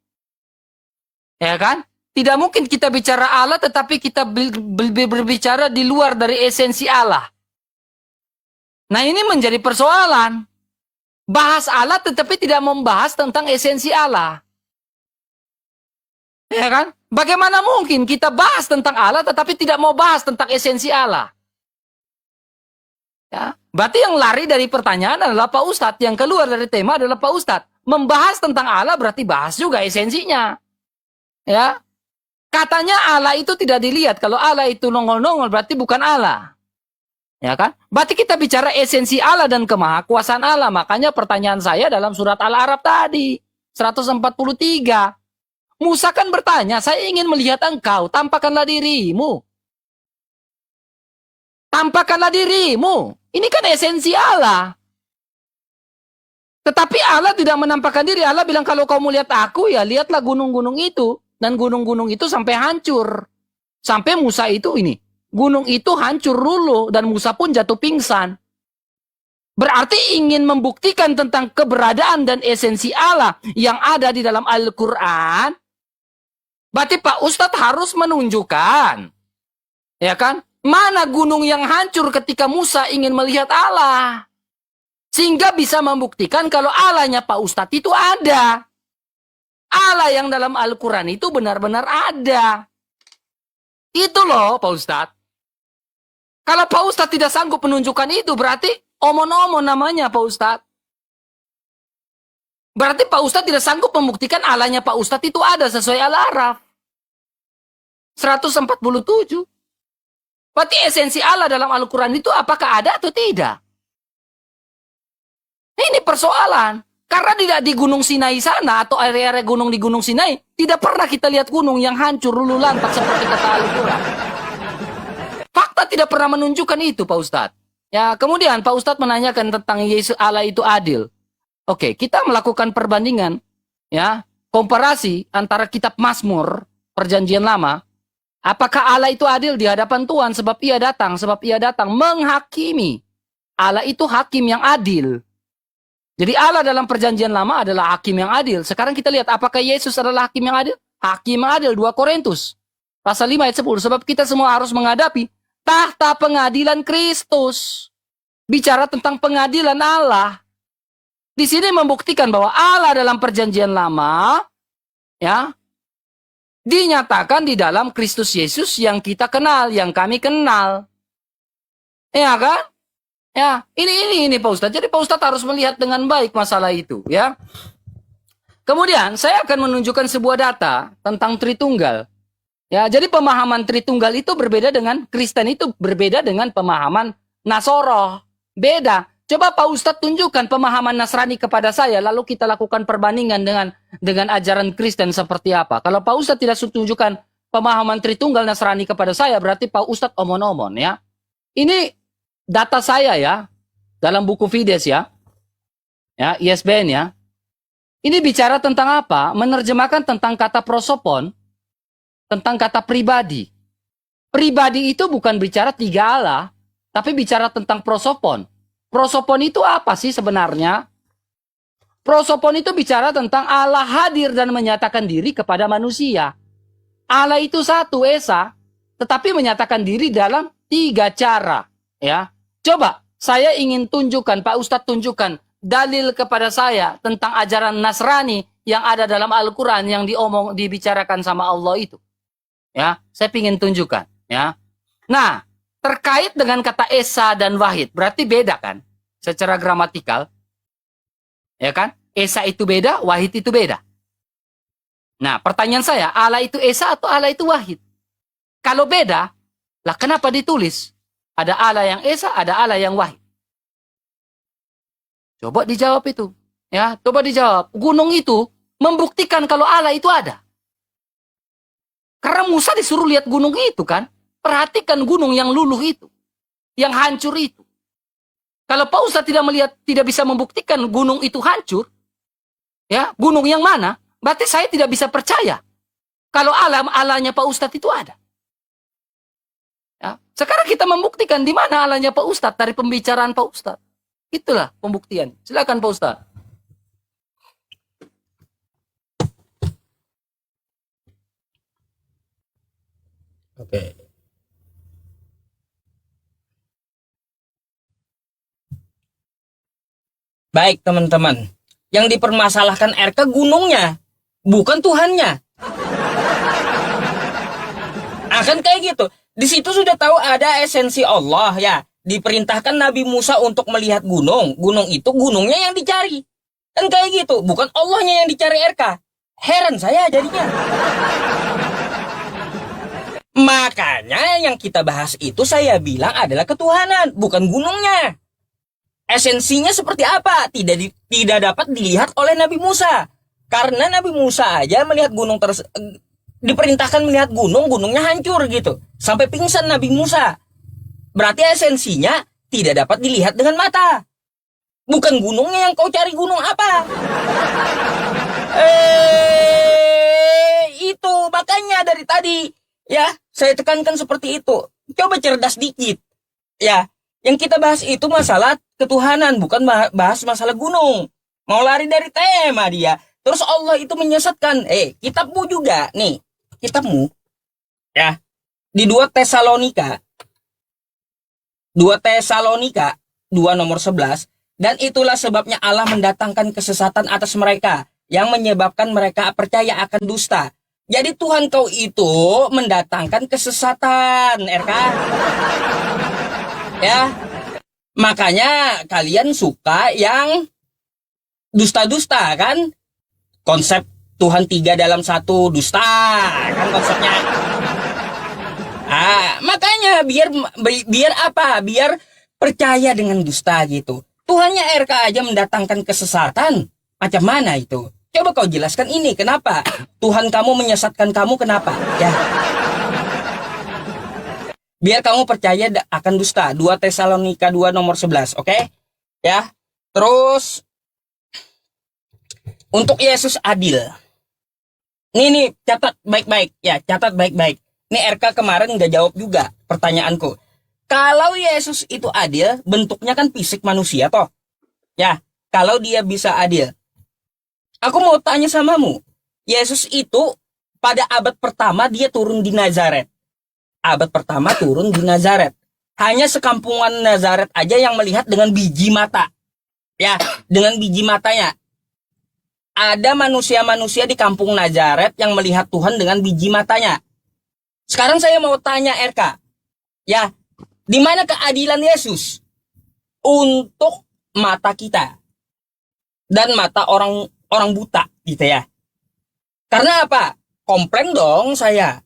Ya kan? Tidak mungkin kita bicara Allah, tetapi kita berbicara di luar dari esensi Allah. Nah ini menjadi persoalan. Bahas Allah tetapi tidak membahas tentang esensi Allah. Ya kan? Bagaimana mungkin kita bahas tentang Allah tetapi tidak mau bahas tentang esensi Allah? Ya, berarti yang lari dari pertanyaan adalah Pak Ustadz, yang keluar dari tema adalah Pak Ustadz. Membahas tentang Allah berarti bahas juga esensinya. Ya. Katanya Allah itu tidak dilihat. Kalau Allah itu nongol-nongol berarti bukan Allah. Ya kan? Berarti kita bicara esensi Allah dan kemahakuasaan Allah. Makanya pertanyaan saya dalam surat Al-A'raf tadi 143. Musa kan bertanya, saya ingin melihat engkau, tampakkanlah dirimu. Tampakkanlah dirimu. Ini kan esensi Allah. Tetapi Allah tidak menampakkan diri. Allah bilang, kalau kau mau lihat aku, ya lihatlah gunung-gunung itu. Dan gunung-gunung itu sampai hancur. Sampai Musa itu ini. Gunung itu hancur dulu. Dan Musa pun jatuh pingsan. Berarti ingin membuktikan tentang keberadaan dan esensi Allah yang ada di dalam Al-Quran. Berarti Pak Ustadz harus menunjukkan, ya kan, Mana gunung yang hancur ketika Musa ingin melihat Allah? Sehingga bisa membuktikan kalau Allahnya Pak Ustadz itu ada. Allah yang dalam Al-Quran itu benar-benar ada. Itu loh Pak Ustadz. Kalau Pak Ustadz tidak sanggup menunjukkan itu, berarti omon-omon namanya Pak Ustadz. Berarti Pak Ustadz tidak sanggup membuktikan Allahnya Pak Ustadz itu ada sesuai Al-Araf 147. Berarti esensi Allah dalam Al-Quran itu apakah ada atau tidak? Ini persoalan. Karena tidak di Gunung Sinai sana atau area-area gunung di Gunung Sinai, tidak pernah kita lihat gunung yang hancur lulu lantak seperti kata Al-Quran. Fakta tidak pernah menunjukkan itu Pak Ustadz. Ya, kemudian Pak Ustadz menanyakan tentang Yesus Allah itu adil. Oke, kita melakukan perbandingan, ya, komparasi antara kitab Mazmur, Perjanjian Lama, apakah Allah itu adil di hadapan Tuhan sebab ia datang menghakimi. Allah itu hakim yang adil. Jadi Allah dalam Perjanjian Lama adalah hakim yang adil. Sekarang kita lihat apakah Yesus adalah hakim yang adil? Hakim yang adil, 2 Korintus pasal 5 ayat 10. Sebab kita semua harus menghadapi tahta pengadilan Kristus. Bicara tentang pengadilan Allah. Di sini membuktikan bahwa Allah dalam Perjanjian Lama, ya, dinyatakan di dalam Kristus Yesus yang kita kenal, yang kami kenal. Ya kan? Ya, ini Pak Ustadz. Jadi Pak Ustadz harus melihat dengan baik masalah itu, ya. Kemudian saya akan menunjukkan sebuah data tentang Tritunggal. Ya, jadi pemahaman Tritunggal itu berbeda dengan Kristen itu berbeda dengan pemahaman Nasoroh. Beda. Coba Pak Ustadz tunjukkan pemahaman Nasrani kepada saya, lalu kita lakukan perbandingan dengan ajaran Kristen seperti apa. Kalau Pak Ustadz tidak tunjukkan pemahaman Tritunggal Nasrani kepada saya, berarti Pak Ustadz omon-omon, ya. Ini data saya, ya, dalam buku Fides, ya, ISBN, ya. Ini bicara tentang apa? Menerjemahkan tentang kata prosopon, tentang kata pribadi. Pribadi itu bukan bicara 3 Allah, tapi bicara tentang prosopon. Prosopon itu apa sih sebenarnya? Prosopon itu bicara tentang Allah hadir dan menyatakan diri kepada manusia. Allah itu satu, Esa, tetapi menyatakan diri dalam 3 cara. Ya, coba saya ingin tunjukkan, Pak Ustadz tunjukkan dalil kepada saya tentang ajaran Nasrani yang ada dalam Al-Quran yang dibicarakan sama Allah itu. Ya, saya ingin tunjukkan. Ya, nah. Terkait dengan kata Esa dan Wahid, berarti beda kan? Secara gramatikal. Ya kan? Esa itu beda, Wahid itu beda. Nah, pertanyaan saya, Allah itu Esa atau Allah itu Wahid? Kalau beda, lah kenapa ditulis? Ada Allah yang Esa, ada Allah yang Wahid. Coba dijawab itu. Ya, coba dijawab. Gunung itu membuktikan kalau Allah itu ada. Karena Musa disuruh lihat gunung itu kan? Perhatikan gunung yang luluh itu, yang hancur itu. Kalau Pak Ustadz tidak bisa membuktikan gunung itu hancur, ya, gunung yang mana? Berarti saya tidak bisa percaya kalau Allahnya Pak Ustadz itu ada. Ya, sekarang kita membuktikan di mana Allahnya Pak Ustadz dari pembicaraan Pak Ustadz. Itulah pembuktian. Silakan Pak Ustadz. Oke. Baik teman-teman, yang dipermasalahkan RK gunungnya, bukan Tuhannya. Akan kayak gitu. Di situ sudah tahu ada esensi Allah, ya. Diperintahkan Nabi Musa untuk melihat gunung. Gunung itu gunungnya yang dicari. Kan kayak gitu, bukan Allahnya yang dicari RK. Heran saya jadinya. Makanya yang kita bahas itu saya bilang adalah ketuhanan, bukan gunungnya. Esensinya seperti apa? Tidak dapat dilihat oleh Nabi Musa. Karena Nabi Musa aja melihat gunung diperintahkan melihat gunungnya hancur gitu. Sampai pingsan Nabi Musa. Berarti esensinya tidak dapat dilihat dengan mata. Bukan gunungnya yang kau cari, gunung apa? Itu makanya dari tadi ya, saya tekankan seperti itu. Coba cerdas dikit. Ya, yang kita bahas itu masalah ketuhanan, bukan bahas masalah gunung. Mau lari dari tema dia. Terus Allah itu menyesatkan. Kitabmu juga nih. Kitabmu. Ya. Di 2 Tesalonika 2 Tesalonika 2 nomor 11, dan itulah sebabnya Allah mendatangkan kesesatan atas mereka yang menyebabkan mereka percaya akan dusta. Jadi Tuhan kau itu mendatangkan kesesatan, RK. Ya, makanya kalian suka yang dusta-dusta kan? Konsep Tuhan 3 dalam 1 dusta kan konsepnya. Makanya biar apa? Biar percaya dengan dusta gitu. Tuhannya RK aja mendatangkan kesesatan. Macam mana itu? Coba kau jelaskan ini, kenapa? Tuhan kamu menyesatkan kamu, kenapa? Ya. Biar kamu percaya akan dusta. 2 Tesalonika 2 nomor 11, oke? Ya. Terus untuk Yesus adil. Nih, catat baik-baik. Ya, catat baik-baik. Nih RK kemarin nggak jawab juga pertanyaanku. Kalau Yesus itu adil, bentuknya kan fisik manusia toh. Ya, kalau dia bisa adil. Aku mau tanya samamu. Yesus itu pada abad pertama dia turun di Nazaret. Abad pertama turun di Nazaret. Hanya sekampungan Nazaret aja yang melihat dengan biji mata. Ya, dengan biji matanya. Ada manusia-manusia di kampung Nazaret yang melihat Tuhan dengan biji matanya. Sekarang saya mau tanya RK. Ya, di mana keadilan Yesus untuk mata kita dan mata orang buta gitu ya? Karena apa? Komplain dong saya.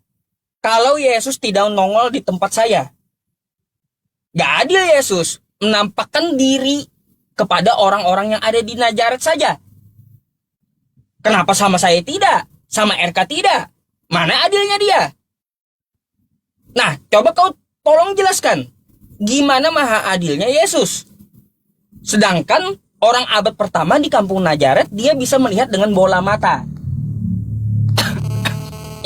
Kalau Yesus tidak nongol di tempat saya. Gak adil Yesus menampakkan diri kepada orang-orang yang ada di Nazaret saja. Kenapa sama saya tidak? Sama RK tidak? Mana adilnya dia? Nah, coba kau tolong jelaskan. Gimana maha adilnya Yesus? Sedangkan orang abad pertama di kampung Nazaret, dia bisa melihat dengan bola mata.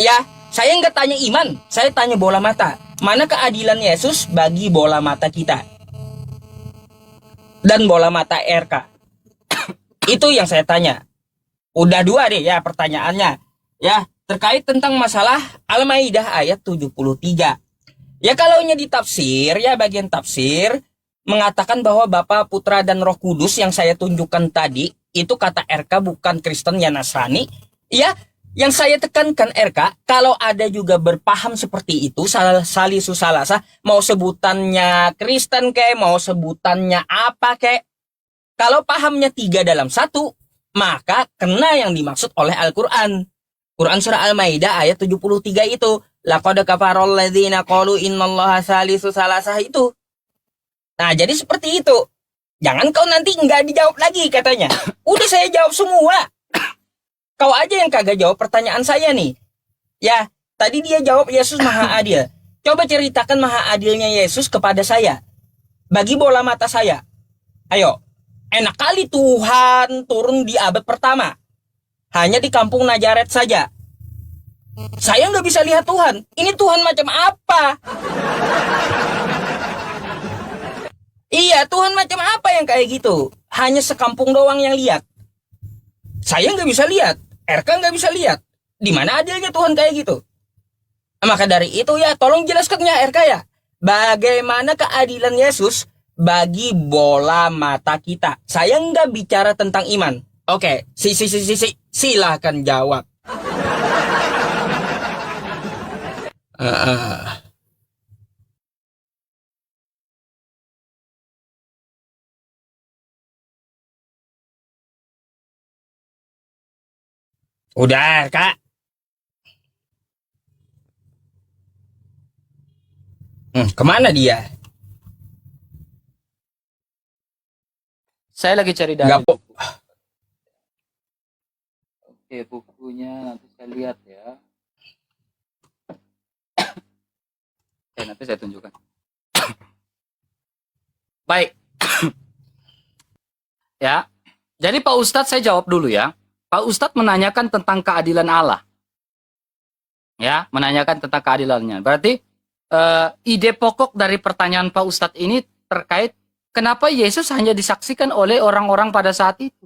Ya, saya nggak tanya iman, saya tanya bola mata. Mana keadilan Yesus bagi bola mata kita? Dan bola mata RK. Itu yang saya tanya. Udah 2 deh ya pertanyaannya. Ya, terkait tentang masalah Al-Maidah ayat 73. Ya kalaunya ditafsir, ya bagian tafsir mengatakan bahwa Bapa, Putra, dan Roh Kudus yang saya tunjukkan tadi, itu kata RK bukan Kristen ya Nasrani. Ya, yang saya tekankan RK, kalau ada juga berpaham seperti itu, salisu salasa, mau sebutannya Kristen kayak, mau sebutannya apa kayak, kalau pahamnya 3 dalam 1, maka kena yang dimaksud oleh Al-Quran. Quran surah Al-Maidah ayat 73 itu. Laqad kafarol ladzina qalu innallaha salisu salasah itu. Nah, jadi seperti itu. Jangan kau nanti nggak dijawab lagi katanya. Udah saya jawab semua. Kau aja yang kagak jawab pertanyaan saya nih. Ya, tadi dia jawab Yesus maha adil. Coba ceritakan maha adilnya Yesus kepada saya. Bagi bola mata saya. Ayo, enak kali Tuhan turun di abad pertama. Hanya di kampung Nazaret saja. Saya nggak bisa lihat Tuhan. Ini Tuhan macam apa? Iya, Tuhan macam apa yang kayak gitu? Hanya sekampung doang yang lihat. Saya nggak bisa lihat. RK nggak bisa lihat. Di mana adilnya Tuhan kayak gitu? Maka dari itu ya, tolong jelaskan ya RK ya. Bagaimana keadilan Yesus bagi bola mata kita? Saya nggak bicara tentang iman. Oke, silahkan jawab. Udah, Kak. Kemana dia? Saya lagi cari dalil. Nggak po- Oke, bukunya nanti saya lihat ya. Oke, nanti saya tunjukkan. Baik. Ya. Jadi Pak Ustadz saya jawab dulu ya. Pak Ustadz menanyakan tentang keadilan Allah. Ya, menanyakan tentang keadilannya. Berarti ide pokok dari pertanyaan Pak Ustadz ini terkait kenapa Yesus hanya disaksikan oleh orang-orang pada saat itu.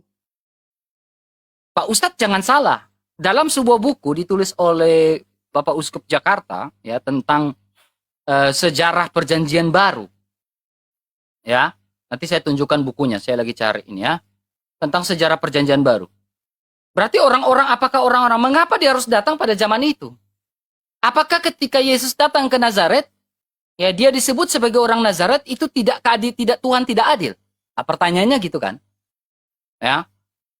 Pak Ustadz jangan salah. Dalam sebuah buku ditulis oleh Bapak Uskup Jakarta ya tentang sejarah Perjanjian Baru. Ya, nanti saya tunjukkan bukunya. Saya lagi cari ini ya. Tentang sejarah perjanjian baru. Berarti apakah orang-orang mengapa dia harus datang pada zaman itu? Apakah ketika Yesus datang ke Nazaret, ya dia disebut sebagai orang Nazaret itu tidak Tuhan tidak adil? Nah, pertanyaannya gitu kan? Ya.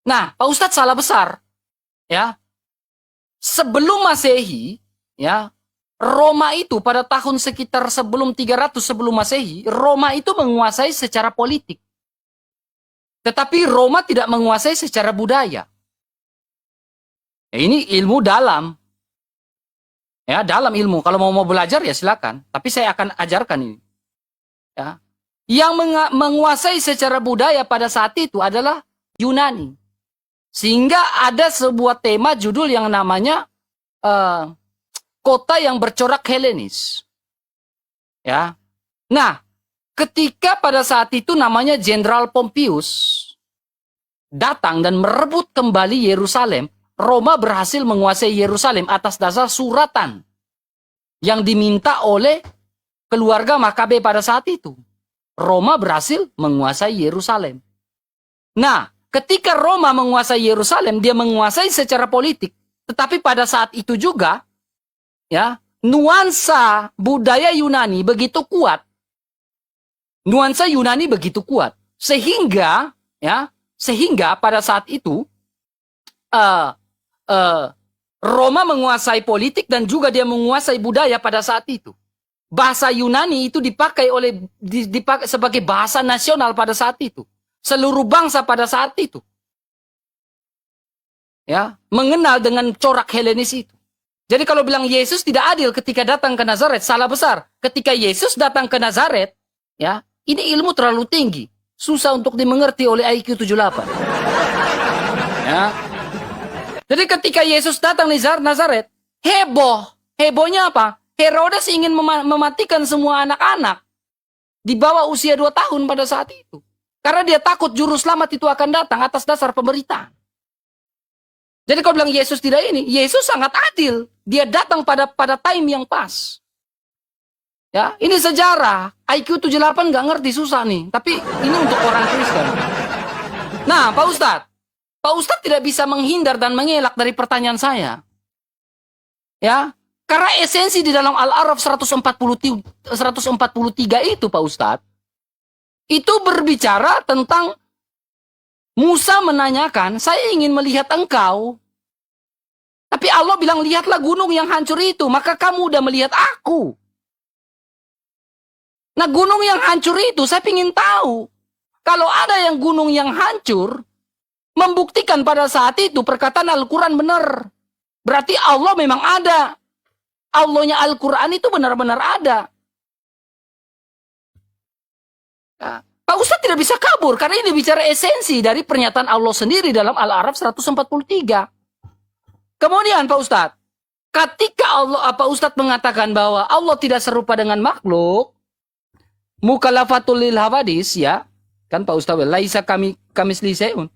Nah, Pak Ustadz salah besar. Ya. Sebelum Masehi, ya, Roma itu pada tahun sekitar sebelum 300 sebelum Masehi, Roma itu menguasai secara politik. Tetapi Roma tidak menguasai secara budaya. Ya, ini ilmu dalam. Ya, dalam ilmu. Kalau mau belajar ya silakan. Tapi saya akan ajarkan ini. Ya. Yang menguasai secara budaya pada saat itu adalah Yunani. Sehingga ada sebuah tema judul yang namanya kota yang bercorak Helenis. Ya. Nah, ketika pada saat itu namanya Jenderal Pompeius datang dan merebut kembali Yerusalem, Roma berhasil menguasai Yerusalem atas dasar suratan yang diminta oleh keluarga Makabe pada saat itu. Roma berhasil menguasai Yerusalem. Nah, ketika Roma menguasai Yerusalem, dia menguasai secara politik. Tetapi pada saat itu juga, ya, nuansa budaya Yunani begitu kuat. Nuansa Yunani begitu kuat. Sehingga pada saat itu, Roma menguasai politik dan juga dia menguasai budaya pada saat itu. Bahasa Yunani itu dipakai sebagai bahasa nasional pada saat itu. Seluruh bangsa pada saat itu, ya, mengenal dengan corak Helenis itu. Jadi kalau bilang Yesus tidak adil ketika datang ke Nazaret, salah besar. Ketika Yesus datang ke Nazaret, ya, ini ilmu terlalu tinggi, susah untuk dimengerti oleh IQ 78. Ya. Jadi ketika Yesus datang di Nazaret, heboh. Hebohnya apa? Herodes ingin mematikan semua anak-anak di bawah usia 2 tahun pada saat itu. Karena dia takut juru selamat itu akan datang atas dasar pemberitaan. Jadi kalau bilang Yesus tidak ini, Yesus sangat adil. Dia datang pada time yang pas. Ya, ini sejarah. IQ 78 nggak ngerti, susah nih. Tapi ini untuk orang Kristen. Nah, Pak Ustadz tidak bisa menghindar dan mengelak dari pertanyaan saya. Ya, karena esensi di dalam Al-A'raf 143 itu, Pak Ustadz, itu berbicara tentang Musa menanyakan, saya ingin melihat engkau. Tapi Allah bilang, lihatlah gunung yang hancur itu, maka kamu udah melihat aku. Nah, gunung yang hancur itu, saya ingin tahu. Kalau ada yang gunung yang hancur, membuktikan pada saat itu perkataan Al-Quran benar. Berarti Allah memang ada. Allahnya Al-Quran itu benar-benar ada. Nah, Pak Ustadz tidak bisa kabur karena ini bicara esensi dari pernyataan Allah sendiri dalam Al-A'raf 143. Kemudian Pak Ustadz, ketika Pak Ustadz mengatakan bahwa Allah tidak serupa dengan makhluk, mukalafatul lil hawadis, ya, kan Pak Ustadz, laisa kamisli syai'un.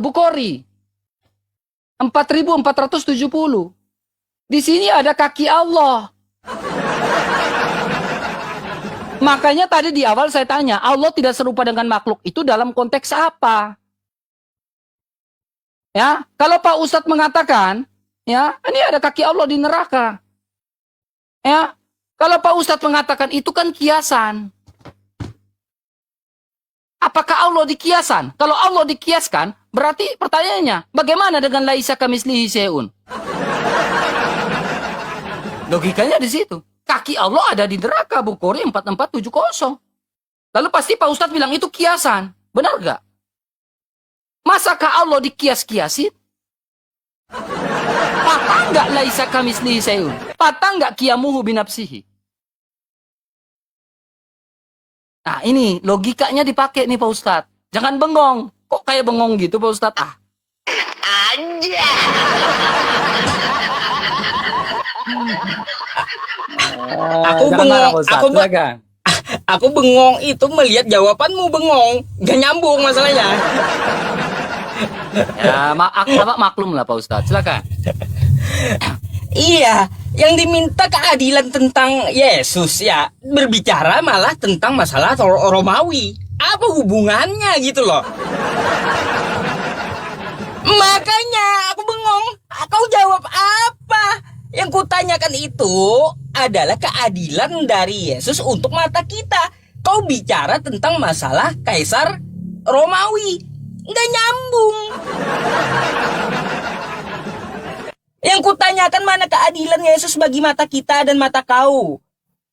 Bukhari 4470. Di sini ada kaki Allah. Makanya tadi di awal saya tanya, Allah tidak serupa dengan makhluk itu dalam konteks apa? Ya, kalau Pak Ustadz mengatakan, ya, ini ada kaki Allah di neraka. Ya, kalau Pak Ustadz mengatakan itu kan kiasan. Apakah Allah dikiasan? Kalau Allah dikiaskan, berarti pertanyaannya, bagaimana dengan laisa kamislihi syai'un? Logikanya di situ. Kaki Allah ada di neraka, Bukhari 4470. Lalu pasti Pak Ustadz bilang itu kiasan. Benar gak? Masakah Allah dikias-kiasin? Patah nggak laisa kamislihi syai'un? Patah nggak qiyamuhu binafsihi? Nah ini logikanya dipakai nih Pak Ustadz. Jangan bengong. Kok kayak bengong gitu Pak Ustadz? Aja. Aku bengong itu melihat jawabanmu bengong. Gak nyambung masalahnya. Ya, maklum lah Pak Ustadz. Silakan. Iya, Yang diminta keadilan tentang Yesus ya, berbicara malah tentang masalah Romawi. Apa hubungannya gitu loh. Makanya aku bengong. Kau jawab apa? Yang kutanyakan itu adalah keadilan dari Yesus untuk mata kita. Kau bicara tentang masalah Kaisar Romawi. Nggak nyambung. Yang kutanyakan mana keadilan Yesus bagi mata kita dan mata kau.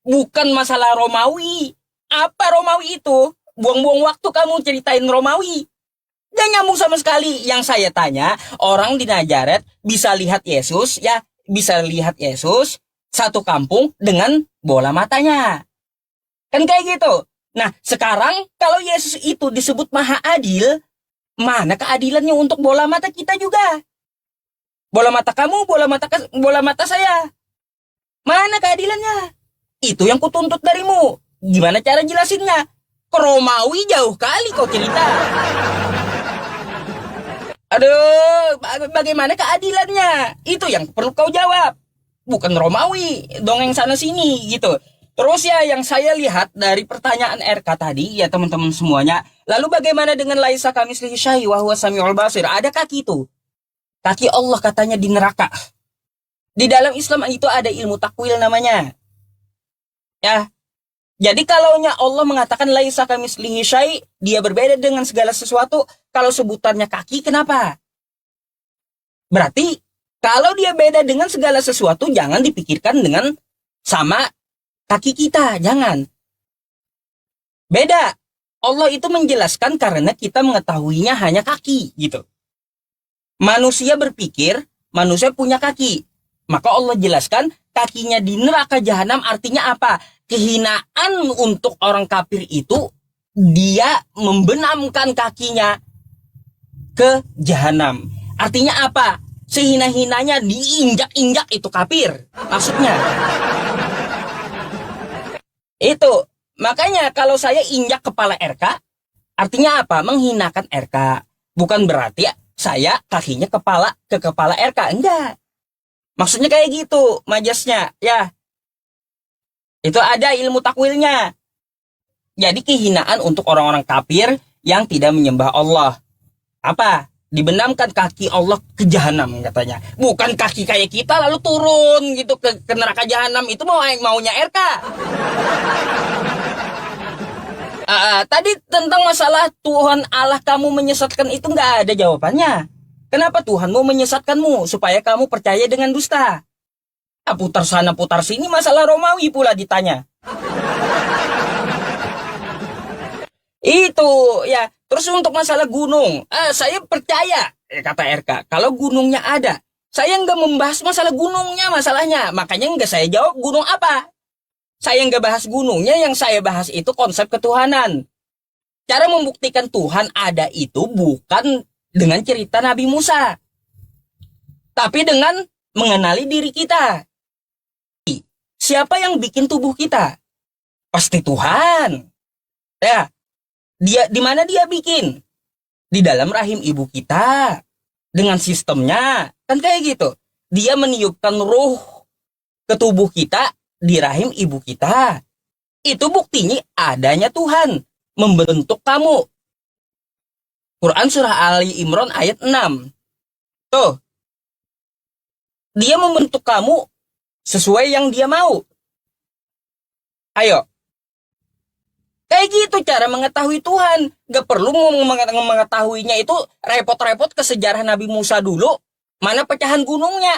Bukan masalah Romawi. Apa Romawi itu? Buang-buang waktu kamu ceritain Romawi. Gak nyambung sama sekali. Yang saya tanya, orang di Nazaret bisa lihat Yesus, ya bisa lihat Yesus satu kampung dengan bola matanya. Kan kayak gitu. Nah, sekarang kalau Yesus itu disebut maha adil, mana keadilannya untuk bola mata kita juga? Bola mata kamu, bola mata saya. Mana keadilannya? Itu yang kutuntut darimu. Gimana cara jelasinnya? Ke Romawi jauh kali kau cerita. Aduh, bagaimana keadilannya? Itu yang perlu kau jawab. Bukan Romawi, dongeng sana sini gitu. Terus ya yang saya lihat dari pertanyaan RK tadi ya teman-teman semuanya. Lalu bagaimana dengan laisa kamitslihi syai' wa huwas samiul basir? Ada kaki itu. Kaki Allah katanya di neraka. Di dalam Islam itu ada ilmu takwil namanya. Ya. Jadi kalaunya Allah mengatakan laisa kamitslihi syai', dia berbeda dengan segala sesuatu. Kalau sebutannya kaki, kenapa? Berarti kalau dia beda dengan segala sesuatu, jangan dipikirkan dengan sama kaki kita, jangan. Beda. Allah itu menjelaskan karena kita mengetahuinya hanya kaki, gitu. Manusia berpikir, manusia punya kaki. Maka Allah jelaskan, kakinya di neraka jahanam artinya apa? Kehinaan untuk orang kafir itu, dia membenamkan kakinya ke jahanam. Artinya apa? Sehina-hinanya diinjak-injak itu kafir. Maksudnya. Itu. Makanya kalau saya injak kepala RK, artinya apa? Menghinakan RK. Bukan berarti saya kakinya ke kepala RK. Enggak. Maksudnya kayak gitu, majasnya, ya. Itu ada ilmu takwilnya. Jadi kehinaan untuk orang-orang kafir yang tidak menyembah Allah. Apa? Dibenamkan kaki Allah ke jahanam katanya. Bukan kaki kayak kita lalu turun gitu ke neraka jahanam. Itu maunya RK. Tadi tentang masalah Tuhan Allah kamu menyesatkan itu nggak ada jawabannya. Kenapa Tuhanmu menyesatkanmu? Supaya kamu percaya dengan dusta. Putar sana putar sini masalah Romawi pula ditanya. Itu ya. Terus untuk masalah gunung, saya percaya kata RK. Kalau gunungnya ada, saya nggak membahas masalah gunungnya masalahnya. Makanya nggak saya jawab gunung apa. Saya nggak bahas gunungnya, yang saya bahas itu konsep ketuhanan. Cara membuktikan Tuhan ada itu bukan dengan cerita Nabi Musa, tapi dengan mengenali diri kita. Siapa yang bikin tubuh kita? Pasti Tuhan. Ya, dia di mana dia bikin? Di dalam rahim ibu kita, dengan sistemnya, kan kayak gitu. Dia meniupkan ruh ke tubuh kita di rahim ibu kita. Itu buktinya adanya Tuhan membentuk kamu. Quran surah Ali Imran ayat 6. Tuh. Dia membentuk kamu sesuai yang dia mau. Ayo. Kayak gitu cara mengetahui Tuhan. Gak perlu mengetahuinya itu repot-repot ke sejarah Nabi Musa dulu. Mana pecahan gunungnya.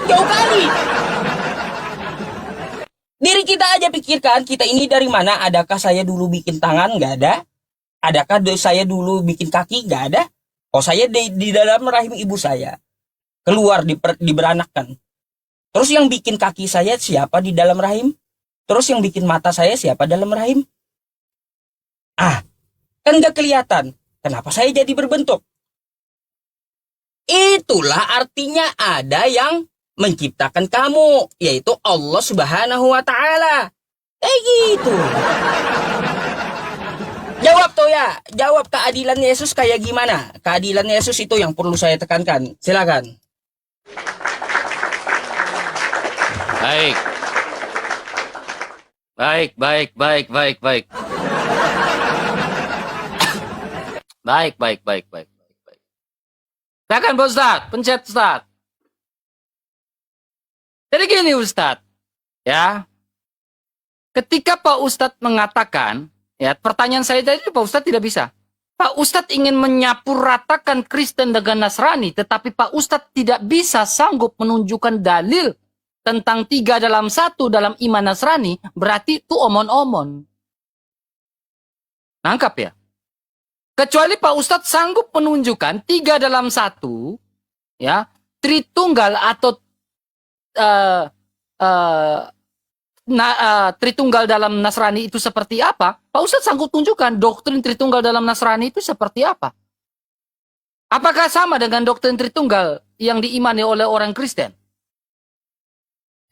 Jauh kali. Diri kita aja pikirkan, kita ini dari mana? Adakah saya dulu bikin tangan? Gak ada. Adakah saya dulu bikin kaki? Gak ada. Oh, saya di dalam rahim ibu saya. Keluar diberanakkan. Terus yang bikin kaki saya siapa di dalam rahim? Terus yang bikin mata saya siapa dalam rahim? Kan gak kelihatan. Kenapa saya jadi berbentuk? Itulah artinya ada yang menciptakan kamu, yaitu Allah Subhanahu wa Ta'ala. Gitu. Jawab tuh ya, jawab keadilan Yesus kayak gimana? Keadilan Yesus itu yang perlu saya tekankan. Silakan. Baik. Baik, baik, baik, baik, baik. Baik, baik, baik, baik, baik, baik. Silakan Pak Ustaz, pencet Ustaz. Jadi gini Ustaz, ya. Ketika Pak Ustadz mengatakan, ya pertanyaan saya tadi Pak Ustadz tidak bisa. Pak Ustadz ingin menyapuratakan Kristen dengan Nasrani, tetapi Pak Ustadz tidak bisa sanggup menunjukkan dalil tentang 3 dalam 1 dalam iman Nasrani, berarti itu omon-omon. Nangkap ya? Kecuali Pak Ustadz sanggup menunjukkan 3 dalam 1, ya, Tritunggal atau Tritunggal dalam Nasrani itu seperti apa, Pak Ustadz sanggup tunjukkan doktrin Tritunggal dalam Nasrani itu seperti apa. Apakah sama dengan doktrin Tritunggal yang diimani oleh orang Kristen?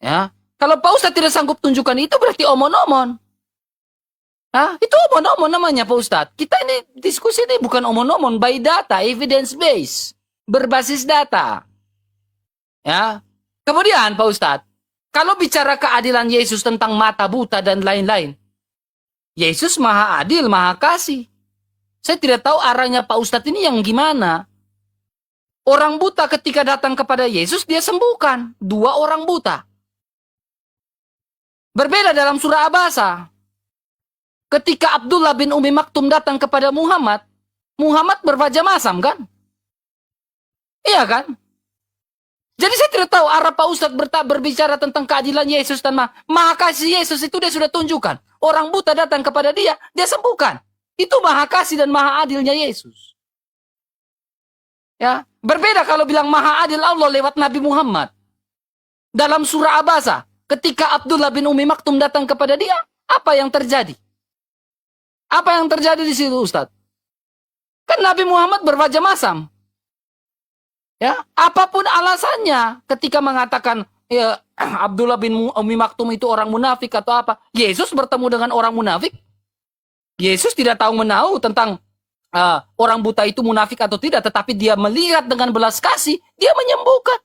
Ya, kalau Pak Ustadz tidak sanggup tunjukkan itu berarti omon-omon. Itu omon-omon namanya Pak Ustadz. Kita ini diskusi ini bukan omon-omon, by data, evidence based, berbasis data. Ya, kemudian Pak Ustadz, kalau bicara keadilan Yesus tentang mata buta dan lain-lain, Yesus maha adil, maha kasih. Saya tidak tahu arahnya Pak Ustadz ini yang gimana. Orang buta ketika datang kepada Yesus, dia sembuhkan. 2 orang buta. Berbeda dalam surah Abasa. Ketika Abdullah bin Umi Maktum datang kepada Muhammad, Muhammad berwajah masam kan? Iya kan? Jadi saya tidak tahu arah Pak Ustadz berbicara tentang keadilan Yesus dan maha kasih Yesus itu dia sudah tunjukkan. Orang buta datang kepada dia, dia sembuhkan. Itu maha kasih dan maha adilnya Yesus. Ya, berbeda kalau bilang maha adil Allah lewat Nabi Muhammad. Dalam surah Abasa, ketika Abdullah bin Umi Maktum datang kepada dia, apa yang terjadi? Apa yang terjadi di situ Ustadz? Kan Nabi Muhammad berwajah masam. Ya, apapun alasannya ketika mengatakan ya, Abdullah bin Umi Maktum itu orang munafik atau apa, Yesus bertemu dengan orang munafik. Yesus tidak tahu menahu tentang orang buta itu munafik atau tidak, tetapi dia melihat dengan belas kasih, dia menyembuhkan.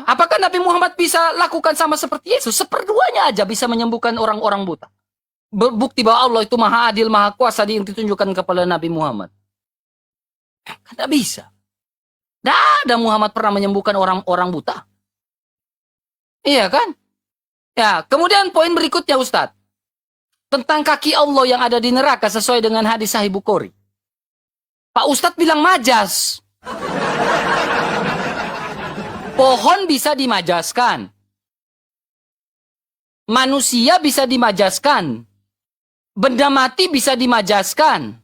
Apakah Nabi Muhammad bisa lakukan sama seperti Yesus? Seperduanya aja bisa menyembuhkan orang-orang buta. Bukti bahwa Allah itu maha adil, maha kuasa yang ditunjukkan kepada Nabi Muhammad. Tidak bisa. Tidak ada Muhammad pernah menyembuhkan orang-orang buta. Iya kan? Ya, kemudian poin berikutnya Ustadz. Tentang kaki Allah yang ada di neraka sesuai dengan hadis Sahih Bukhari. Pak Ustadz bilang majas. Pohon bisa dimajaskan. Manusia bisa dimajaskan. Benda mati bisa dimajaskan.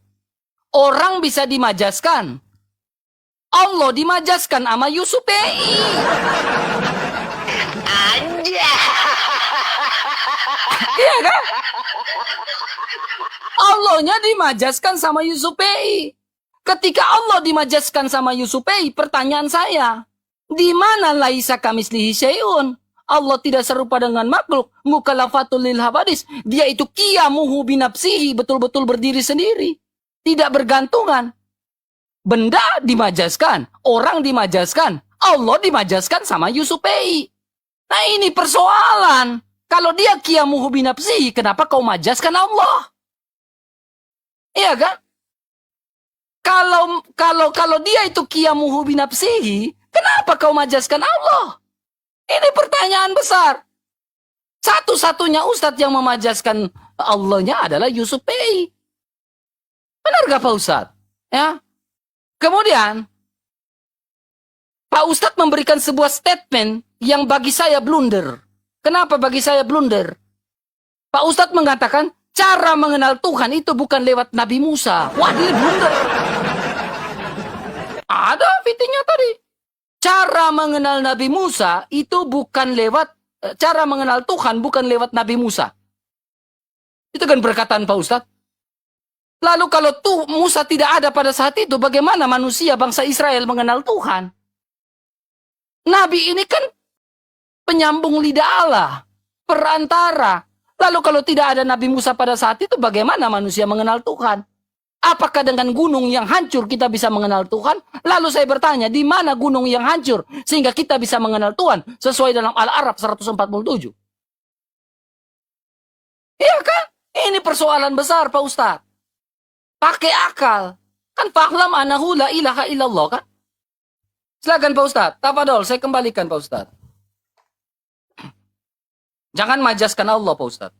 Orang bisa dimajaskan. Allah dimajaskan sama Yusupei. Anjay. Iya kan? Allahnya dimajaskan sama Yusupei. Ketika Allah dimajaskan sama Yusupei, pertanyaan saya, di mana laisa kamislihi syai'un? Allah tidak serupa dengan makhluk. Mukalafatul lil habadis. Dia itu qiyamuhu binafsihi, betul-betul berdiri sendiri. Tidak bergantungan. Benda dimajaskan, orang dimajaskan, Allah dimajaskan sama Yusupei. Nah ini persoalan. Kalau dia qiyamuhu binafsihi, kenapa kau majaskan Allah? Iya kan? Kalau dia itu qiyamuhu binafsihi, kenapa kau majaskan Allah? Ini pertanyaan besar. Satu-satunya ustadz yang memajaskan Allahnya adalah Yusupei. Benar gak Pak Ustadz? Ya. Kemudian, Pak Ustadz memberikan sebuah statement yang bagi saya blunder. Kenapa bagi saya blunder? Pak Ustadz mengatakan, cara mengenal Tuhan itu bukan lewat Nabi Musa. Wah, dia blunder. Ada fitnya tadi. Cara mengenal Nabi Musa itu bukan lewat, cara mengenal Tuhan bukan lewat Nabi Musa. Itu kan perkataan Pak Ustadz. Lalu kalau Musa tidak ada pada saat itu, bagaimana manusia bangsa Israel mengenal Tuhan? Nabi ini kan penyambung lidah Allah, perantara. Lalu kalau tidak ada Nabi Musa pada saat itu, bagaimana manusia mengenal Tuhan? Apakah dengan gunung yang hancur kita bisa mengenal Tuhan? Lalu saya bertanya, di mana gunung yang hancur sehingga kita bisa mengenal Tuhan sesuai dalam Al-Araf 147? Iya kan? Ini persoalan besar Pak Ustadz. Pakai akal. Kan fahlam anahu la ilaha illallah kan? Silakan Pak Ustadz. Tafadol, saya kembalikan Pak Ustadz. Jangan majaskan Allah Pak Ustadz.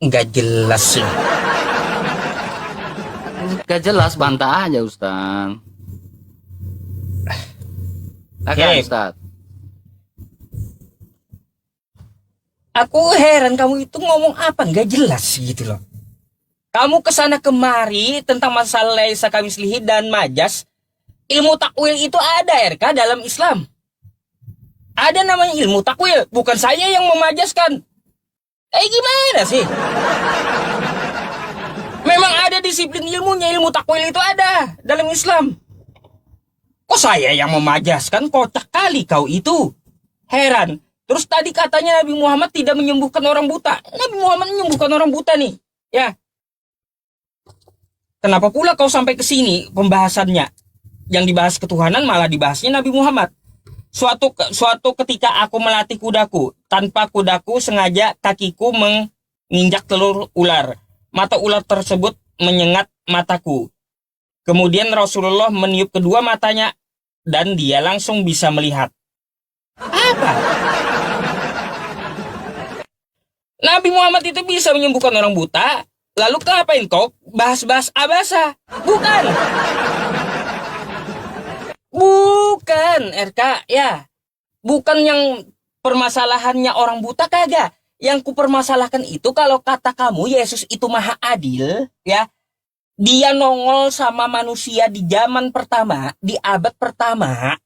Nggak jelas sih. Gak jelas, bantah aja Ustaz. Oke. Ustaz. Aku heran kamu itu ngomong apa nggak jelas gitu loh. Kamu kesana kemari tentang masalah Laisa Kamislihi dan Majas. Ilmu takwil itu ada RK dalam Islam. Ada namanya ilmu takwil, bukan saya yang memajaskan. Gimana sih? Memang ada disiplin ilmunya, ilmu takwil itu ada dalam Islam. Kok saya yang memajaskan? Kocak kali kau itu. Heran. Terus tadi katanya Nabi Muhammad tidak menyembuhkan orang buta. Nabi Muhammad menyembuhkan orang buta nih. Ya. Kenapa pula kau sampai ke sini pembahasannya? Yang dibahas ketuhanan malah dibahasnya Nabi Muhammad. Suatu ketika aku melatih kudaku, tanpa kudaku sengaja kakiku menginjak telur ular. Mata ular tersebut menyengat mataku. Kemudian Rasulullah meniup kedua matanya dan dia langsung bisa melihat. Apa? Nabi Muhammad itu bisa menyembuhkan orang buta. Lalu ngapain kau bahas-bahas abasa? Bukan. Bukan, RK, ya. Bukan yang permasalahannya orang buta kagak. Yang kupermasalahkan itu kalau kata kamu Yesus itu maha adil, ya. Dia nongol sama manusia di zaman pertama, di abad pertama.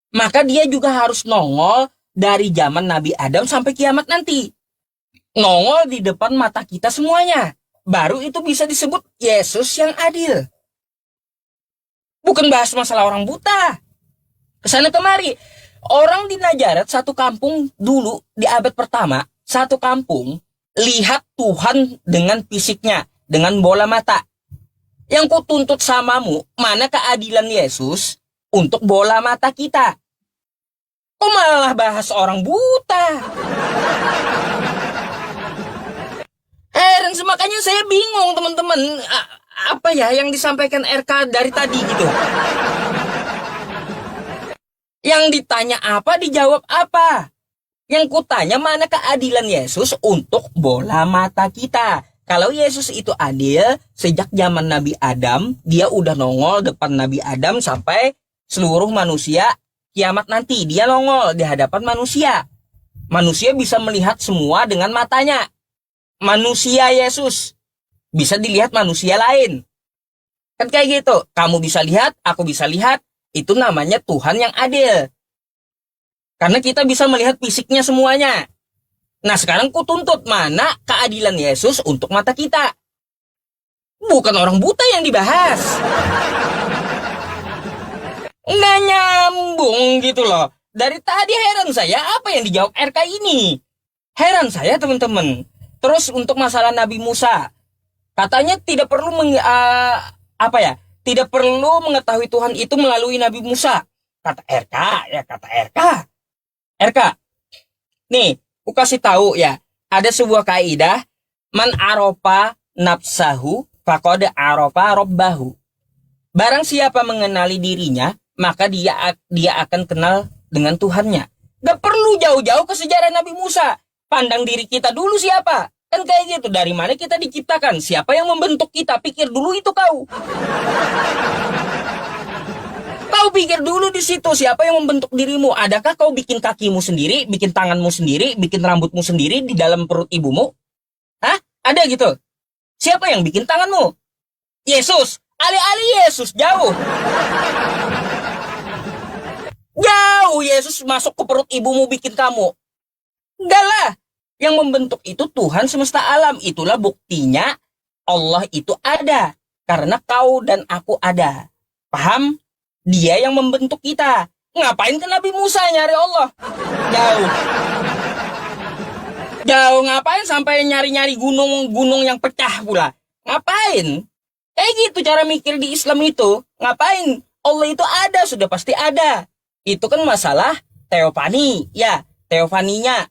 Maka dia juga harus nongol dari zaman Nabi Adam sampai kiamat nanti. Nongol di depan mata kita semuanya. Baru itu bisa disebut Yesus yang adil. Bukan bahas masalah orang buta. Kesana kemari. Orang di Najaret, satu kampung dulu di abad pertama, satu kampung lihat Tuhan dengan fisiknya, dengan bola mata. Yang kutuntut samamu, mana keadilan Yesus untuk bola mata kita? Kok malah bahas orang buta? Heran, makanya saya bingung teman-teman. Apa ya yang disampaikan RK dari tadi gitu? Yang ditanya apa, dijawab apa? Yang kutanya mana keadilan Yesus untuk bola mata kita? Kalau Yesus itu adil, sejak zaman Nabi Adam, dia udah nongol depan Nabi Adam sampai seluruh manusia kiamat nanti. Dia nongol di hadapan manusia. Manusia bisa melihat semua dengan matanya. Manusia Yesus bisa dilihat manusia lain. Kan kayak gitu. Kamu bisa lihat, aku bisa lihat. Itu namanya Tuhan yang adil. Karena kita bisa melihat fisiknya semuanya. Nah sekarang ku tuntut mana keadilan Yesus untuk mata kita. Bukan orang buta yang dibahas. Nggak nyambung gitu loh. Dari tadi heran saya apa yang dijawab RK ini. Heran saya teman-teman. Terus untuk masalah Nabi Musa. Katanya tidak perlu tidak perlu mengetahui Tuhan itu melalui Nabi Musa. Kata RK, ya kata RK. RK, nih, aku kasih tahu ya. Ada sebuah kaidah, man arofa nafsahu faqad arofa robbahu. Barang siapa mengenali dirinya, maka dia akan kenal dengan Tuhannya. Gak perlu jauh-jauh ke sejarah Nabi Musa. Pandang diri kita dulu siapa. Kan kayak gitu, dari mana kita diciptakan? Siapa yang membentuk kita? Pikir dulu itu kau. Kau pikir dulu di situ, siapa yang membentuk dirimu? Adakah kau bikin kakimu sendiri, bikin tanganmu sendiri, bikin rambutmu sendiri di dalam perut ibumu? Hah? Ada gitu? Siapa yang bikin tanganmu? Yesus. Alih-alih Yesus, jauh. Jauh Yesus masuk ke perut ibumu bikin kamu. Enggak lah. Yang membentuk itu Tuhan semesta alam. Itulah buktinya Allah itu ada. Karena kau dan aku ada. Paham? Dia yang membentuk kita. Ngapain ke Nabi Musa nyari Allah? Jauh. Jauh ngapain sampai nyari-nyari gunung-gunung yang pecah pula? Ngapain? Kayak gitu cara mikir di Islam itu. Ngapain? Allah itu ada, sudah pasti ada. Itu kan masalah teofani, ya, teofaninya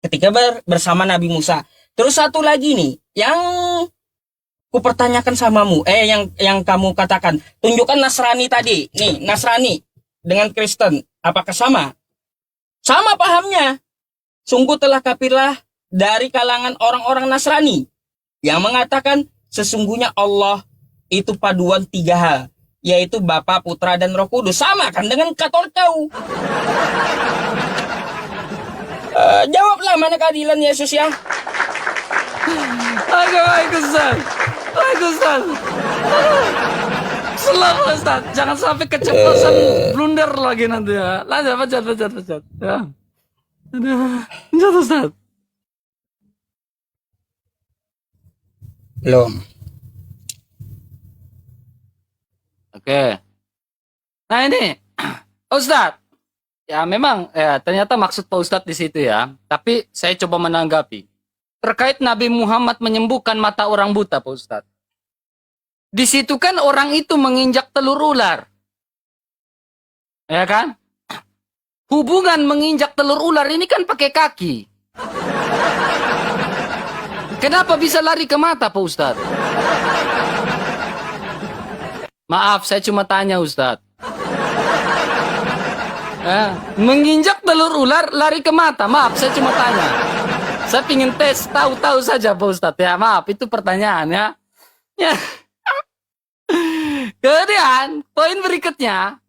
ketika bersama Nabi Musa. Terus satu lagi nih, yang kupertanyakan samamu, yang kamu katakan, tunjukkan Nasrani tadi. Nih, Nasrani dengan Kristen, apakah sama? Sama pahamnya. Sungguh telah kafirlah dari kalangan orang-orang Nasrani yang mengatakan sesungguhnya Allah itu paduan 3 hal, yaitu Bapa, Putra, dan Roh Kudus. Sama kan dengan Katolik kau. Jawablah, mana keadilan Yesus ya? Baik Ustaz. Selamat Ustaz. Jangan sampai keceplosan blunder lagi nanti ya. Lanjut, pencet. Ya. Aduh, pencet Ustaz. Belum. Oke. Nah ini, Ustaz. Ya memang ya ternyata maksud Pak Ustadz di situ ya. Tapi saya coba menanggapi. Terkait Nabi Muhammad menyembuhkan mata orang buta, Pak Ustadz. Di situ kan orang itu menginjak telur ular. Ya kan? Hubungan menginjak telur ular ini kan pakai kaki. Kenapa bisa lari ke mata, Pak Ustadz? Maaf, saya cuma tanya, Ustadz. Menginjak telur ular lari ke mata. Maaf, saya cuma tanya. Saya ingin tes, tahu-tahu saja Pak Ustadz. Ya maaf, itu pertanyaannya. Ya. Kemudian, poin berikutnya.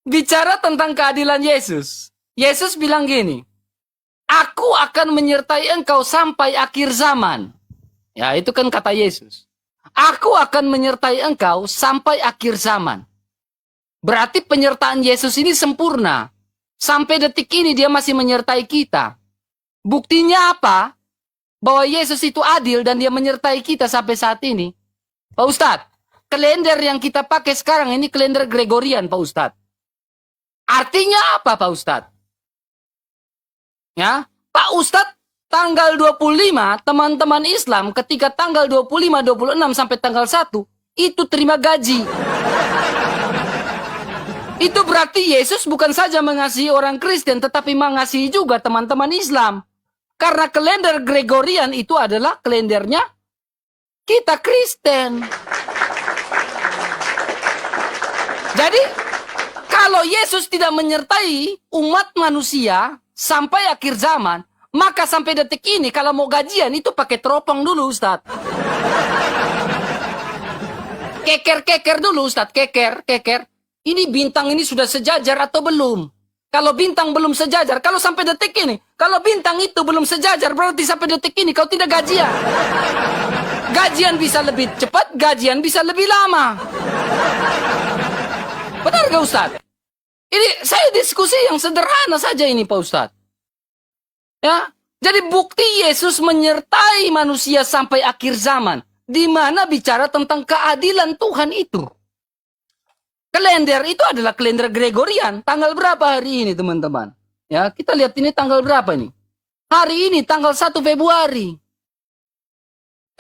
Bicara tentang keadilan Yesus. Yesus bilang gini. Aku akan menyertai engkau sampai akhir zaman. Ya, itu kan kata Yesus. Aku akan menyertai engkau sampai akhir zaman. Berarti penyertaan Yesus ini sempurna. Sampai detik ini dia masih menyertai kita. Buktinya apa? Bahwa Yesus itu adil dan dia menyertai kita sampai saat ini. Pak Ustadz, kalender yang kita pakai sekarang ini kalender Gregorian, Pak Ustadz. Artinya apa, Pak Ustadz? Ya, Pak Ustadz, tanggal 25, teman-teman Islam ketika tanggal 25, 26 sampai tanggal 1, itu terima gaji. Itu berarti Yesus bukan saja mengasihi orang Kristen, tetapi mengasihi juga teman-teman Islam. Karena kalender Gregorian itu adalah kalendernya kita Kristen. Jadi, kalau Yesus tidak menyertai umat manusia sampai akhir zaman, maka sampai detik ini kalau mau gajian itu pakai teropong dulu, Ustadz. Keker dulu, Ustadz. Keker. Ini bintang ini sudah sejajar atau belum? Kalau bintang belum sejajar, kalau sampai detik ini, kalau bintang itu belum sejajar, berarti sampai detik ini kau tidak gajian. Gajian bisa lebih cepat, gajian bisa lebih lama. Benar gak Ustadz? Ini saya diskusi yang sederhana saja ini Pak Ustadz. Ya, jadi bukti Yesus menyertai manusia sampai akhir zaman. Di mana bicara tentang keadilan Tuhan itu. Kalender itu adalah kalender Gregorian. Tanggal berapa hari ini teman-teman? Ya, kita lihat ini tanggal berapa nih? Hari ini tanggal 1 Februari.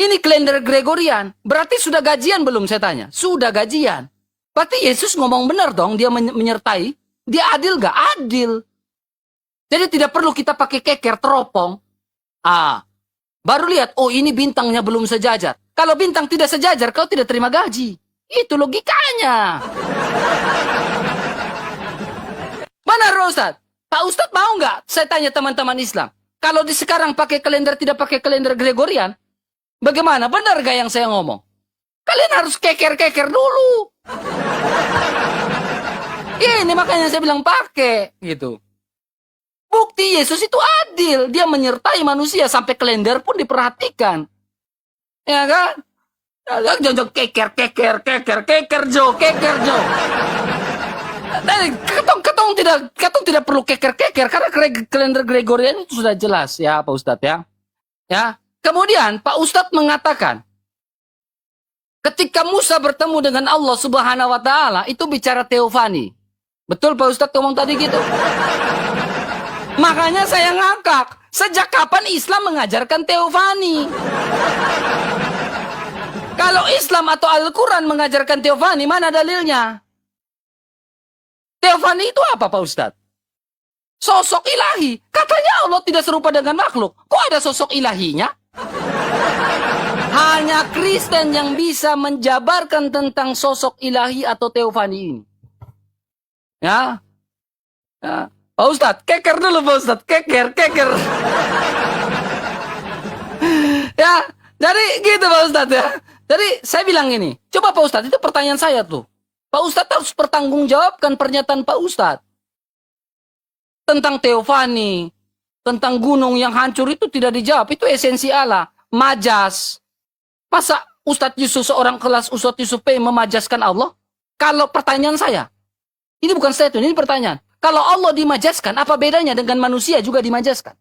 Ini kalender Gregorian. Berarti sudah gajian belum saya tanya? Sudah gajian. Berarti Yesus ngomong benar dong, dia menyertai. Dia adil gak? Adil. Jadi tidak perlu kita pakai keker teropong. Baru lihat, oh ini bintangnya belum sejajar. Kalau bintang tidak sejajar, kau tidak terima gaji. Itu logikanya. Benar Ustaz? Pak Ustaz mau nggak? Saya tanya teman-teman Islam. Kalau di sekarang pakai kalender tidak pakai kalender Gregorian, bagaimana? Benar gak yang saya ngomong? Kalian harus keker-keker dulu. Ini makanya saya bilang pakai gitu. Bukti Yesus itu adil. Dia menyertai manusia sampai kalender pun diperhatikan. Ya kan? Jangan keker Jo. Ketong tidak perlu keker karena kalender Gregorian itu sudah jelas ya Pak Ustadz ya. Ya. Kemudian Pak Ustadz mengatakan ketika Musa bertemu dengan Allah Subhanahu wa taala itu bicara teofani. Betul Pak Ustadz ngomong tadi gitu? Makanya saya ngakak. Sejak kapan Islam mengajarkan teofani? Kalau Islam atau Al-Quran mengajarkan teofani, mana dalilnya? Teofani itu apa, Pak Ustadz? Sosok ilahi. Katanya Allah tidak serupa dengan makhluk. Kok ada sosok ilahinya? Hanya Kristen yang bisa menjabarkan tentang sosok ilahi atau teofani ini. Ya. Pak Ustadz, keker dulu Pak Ustadz. Keker. Ya, jadi gitu Pak Ustadz ya. Jadi saya bilang ini, coba Pak Ustadz, itu pertanyaan saya tuh. Pak Ustadz harus pertanggungjawabkan pernyataan Pak Ustadz. Tentang teofani, tentang gunung yang hancur itu tidak dijawab. Itu esensi Allah. Majas. Masa Ustadz Yusuf, seorang kelas Ustadz Yusuf P memajaskan Allah? Kalau pertanyaan saya, ini bukan statement, ini pertanyaan. Kalau Allah dimajaskan, apa bedanya dengan manusia juga dimajaskan?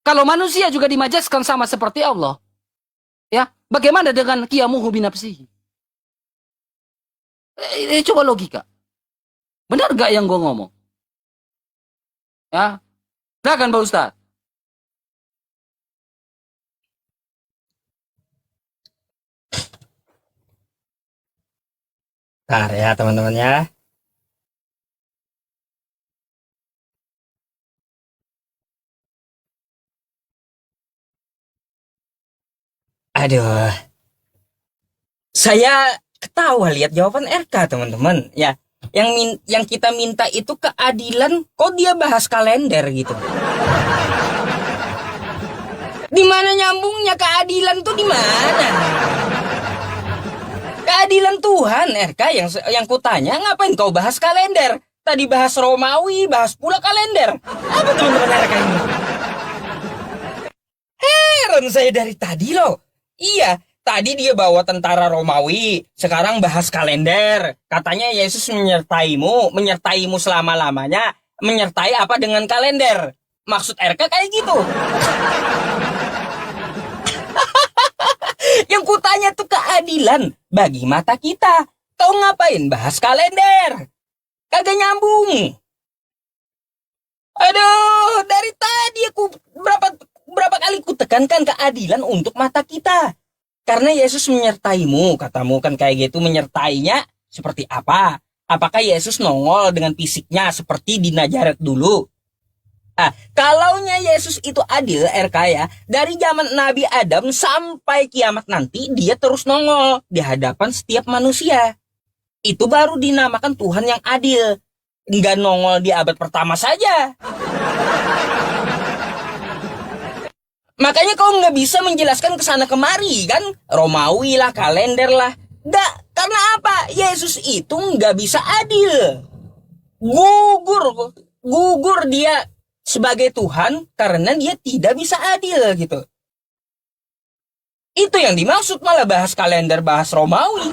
Kalau manusia juga dimajaskan sama seperti Allah, ya, bagaimana dengan qiyamuhu binafsihi? Coba logika. Benar gak yang gue ngomong? Ya, silakan Pak Ustadz. Bentar ya teman-teman ya. Aduh. Saya ketawa lihat jawaban RK teman-teman. Ya, yang kita minta itu keadilan, kok dia bahas kalender gitu. Di mana nyambungnya keadilan tuh di mana? Keadilan Tuhan, RK yang kutanya, ngapain kau bahas kalender? Tadi bahas Romawi, bahas pula kalender. Apa teman-teman RK ini? Heran saya dari tadi loh. Iya, tadi dia bawa tentara Romawi, sekarang bahas kalender. Katanya Yesus menyertaimu selama-lamanya. Menyertai apa dengan kalender? Maksud RK kayak gitu. Yang kutanya tuh keadilan bagi mata kita. Kau ngapain bahas kalender? Kagak nyambung. Aduh, dari tadi aku berapa kali ku tekankan keadilan untuk mata kita. Karena Yesus menyertaimu, katamu kan kayak gitu, menyertainya seperti apa? Apakah Yesus nongol dengan fisiknya seperti di Nazaret dulu? Kalaunya Yesus itu adil, RK ya, dari zaman Nabi Adam sampai kiamat nanti, dia terus nongol di hadapan setiap manusia. Itu baru dinamakan Tuhan yang adil. Nggak nongol di abad pertama saja. Makanya kau nggak bisa menjelaskan kesana kemari, kan? Romawi lah, kalender lah. Nggak, karena apa? Yesus itu nggak bisa adil. Gugur dia sebagai Tuhan karena dia tidak bisa adil gitu. Itu yang dimaksud malah bahas kalender, bahas Romawi.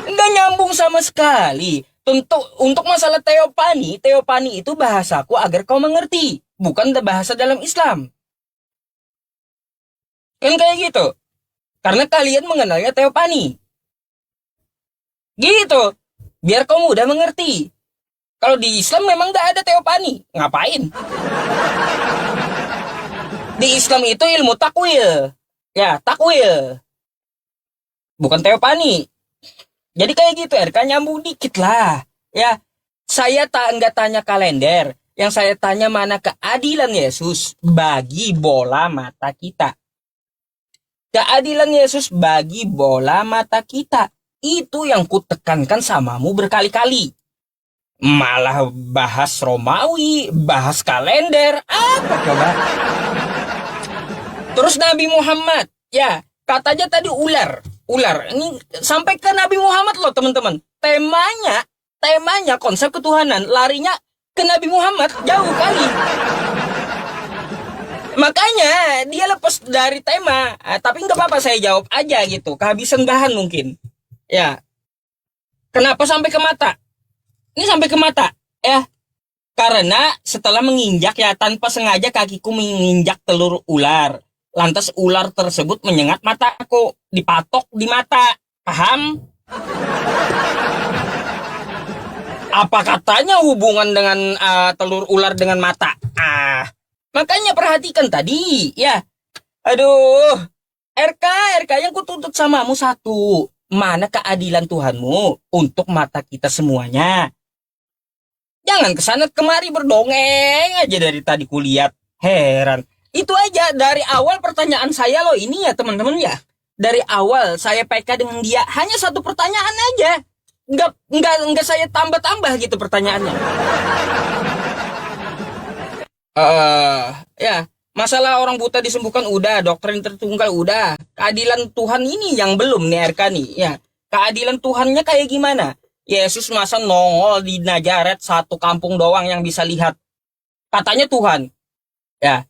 Nggak nyambung sama sekali. Untuk masalah teopani itu bahasaku agar kau mengerti, bukan bahasa dalam Islam. Kan kayak gitu. Karena kalian mengenalnya teopani. Gitu. Biar kau mudah mengerti. Kalau di Islam memang gak ada teopani. Ngapain? Di Islam itu ilmu takwil. Ya, takwil. Bukan teopani. Jadi kayak gitu, RK nyambung dikit lah. Ya, saya nggak tanya kalender. Yang saya tanya mana keadilan Yesus bagi bola mata kita. Keadilan Yesus bagi bola mata kita. Itu yang kutekankan samamu berkali-kali. Malah bahas Romawi, bahas kalender, apa coba? Terus Nabi Muhammad, ya katanya tadi ular. Ini sampai ke Nabi Muhammad loh teman-teman. Temanya konsep ketuhanan, larinya ke Nabi Muhammad jauh kali. Makanya dia lepas dari tema, tapi nggak apa-apa saya jawab aja gitu. Kehabisan bahan mungkin. Ya, kenapa sampai ke mata? Ini sampai ke mata, ya. Karena setelah menginjak ya tanpa sengaja kakiku menginjak telur ular. Lantas ular tersebut menyengat mataku, dipatok di mata. Paham? Apa katanya hubungan dengan telur ular dengan mata? Makanya perhatikan tadi, ya. Aduh, RK yang kutuntut samamu satu. Mana keadilan Tuhanmu untuk mata kita semuanya? Jangan kesana kemari berdongeng aja dari tadi kulihat. Heran. Itu aja dari awal pertanyaan saya loh ini ya teman-teman ya. Dari awal saya PK dengan dia hanya satu pertanyaan aja. Enggak saya tambah-tambah gitu pertanyaannya. Ya, masalah orang buta disembuhkan udah, doktrin tertunggal udah. Keadilan Tuhan ini yang belum nih RK nih, ya. Keadilan Tuhannya kayak gimana? Yesus masa nongol di Nazaret satu kampung doang yang bisa lihat. Katanya Tuhan. Ya.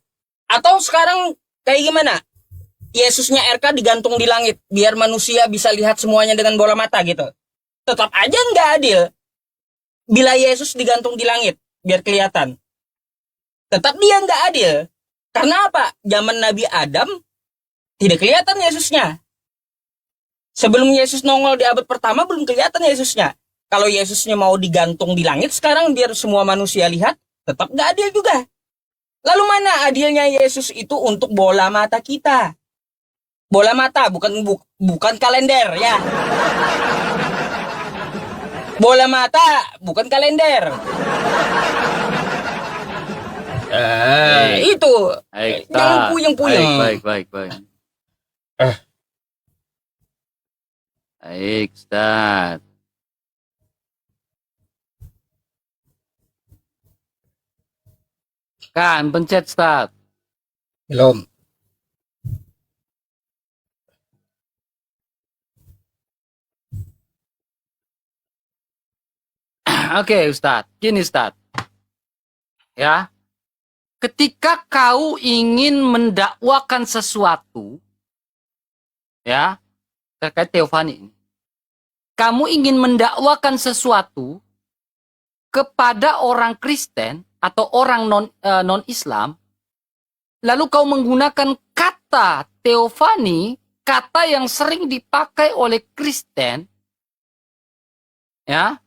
Atau sekarang kayak gimana? Yesusnya RK digantung di langit biar manusia bisa lihat semuanya dengan bola mata gitu. Tetap aja nggak adil. Bila Yesus digantung di langit biar kelihatan. Tetap dia nggak adil. Karena apa? Zaman Nabi Adam tidak kelihatan Yesusnya. Sebelum Yesus nongol di abad pertama belum kelihatan Yesusnya. Kalau Yesusnya mau digantung di langit sekarang biar semua manusia lihat, tetap nggak adil juga. Lalu mana adilnya Yesus itu untuk bola mata kita? Bola mata bukan kalender ya. Bola mata bukan kalender. Itu. Jangan puyeng-puyeng. Baik. Baik, Ustaz. Kan, pencet, Ustaz. Belum. Oke, Ustaz. Gini, Ustaz. Ya. Ketika kau ingin mendakwakan sesuatu, ya, terkait teofani ini. Kamu ingin mendakwakan sesuatu kepada orang Kristen atau orang non-Islam, lalu kau menggunakan kata teofani, kata yang sering dipakai oleh Kristen, ya,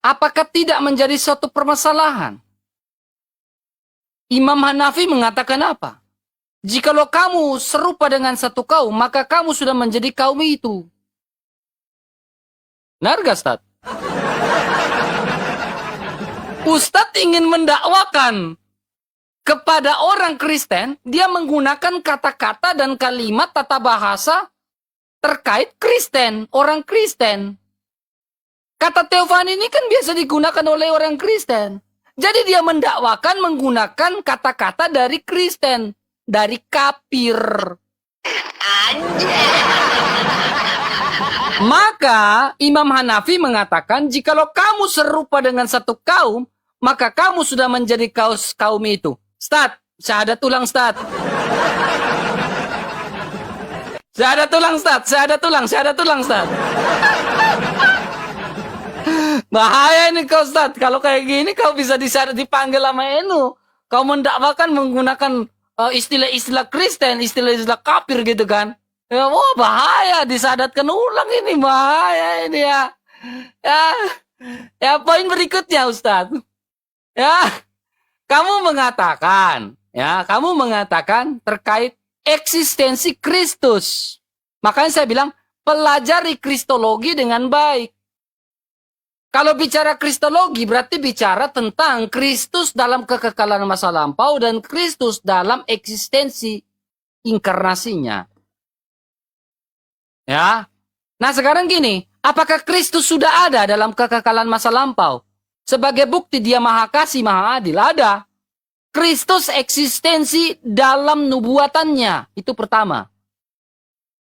apakah tidak menjadi suatu permasalahan? Imam Hanafi mengatakan apa? Jikalau kamu serupa dengan satu kaum, maka kamu sudah menjadi kaum itu. Benar gak, Ustaz? Ustadz ingin mendakwakan kepada orang Kristen, dia menggunakan kata-kata dan kalimat tata bahasa terkait Kristen, orang Kristen. Kata teofani ini kan biasa digunakan oleh orang Kristen. Jadi dia mendakwakan menggunakan kata-kata dari Kristen, dari kafir. Maka Imam Hanafi mengatakan, jikalau kamu serupa dengan satu kaum, maka kamu sudah menjadi kaum itu. Ustaz, syahadat ulang, Ustaz. Syahadat ulang, Ustaz. Syahadat ulang, Ustaz. Bahaya ini kau, Ustaz. Kalau kayak gini kau bisa dipanggil sama NU. Kau mendakwakan menggunakan istilah-istilah Kristen, istilah-istilah kafir gitu kan. Ya, wah bahaya, disadatkan ulang ini, bahaya ini ya. Ya poin berikutnya, Ustaz. Ya, kamu mengatakan terkait eksistensi Kristus. Makanya saya bilang, pelajari kristologi dengan baik. Kalau bicara kristologi berarti bicara tentang Kristus dalam kekekalan masa lampau dan Kristus dalam eksistensi inkarnasinya. Ya. Nah, sekarang gini, apakah Kristus sudah ada dalam kekekalan masa lampau? Sebagai bukti dia maha kasih, maha adil, ada. Kristus eksistensi dalam nubuatannya, itu pertama.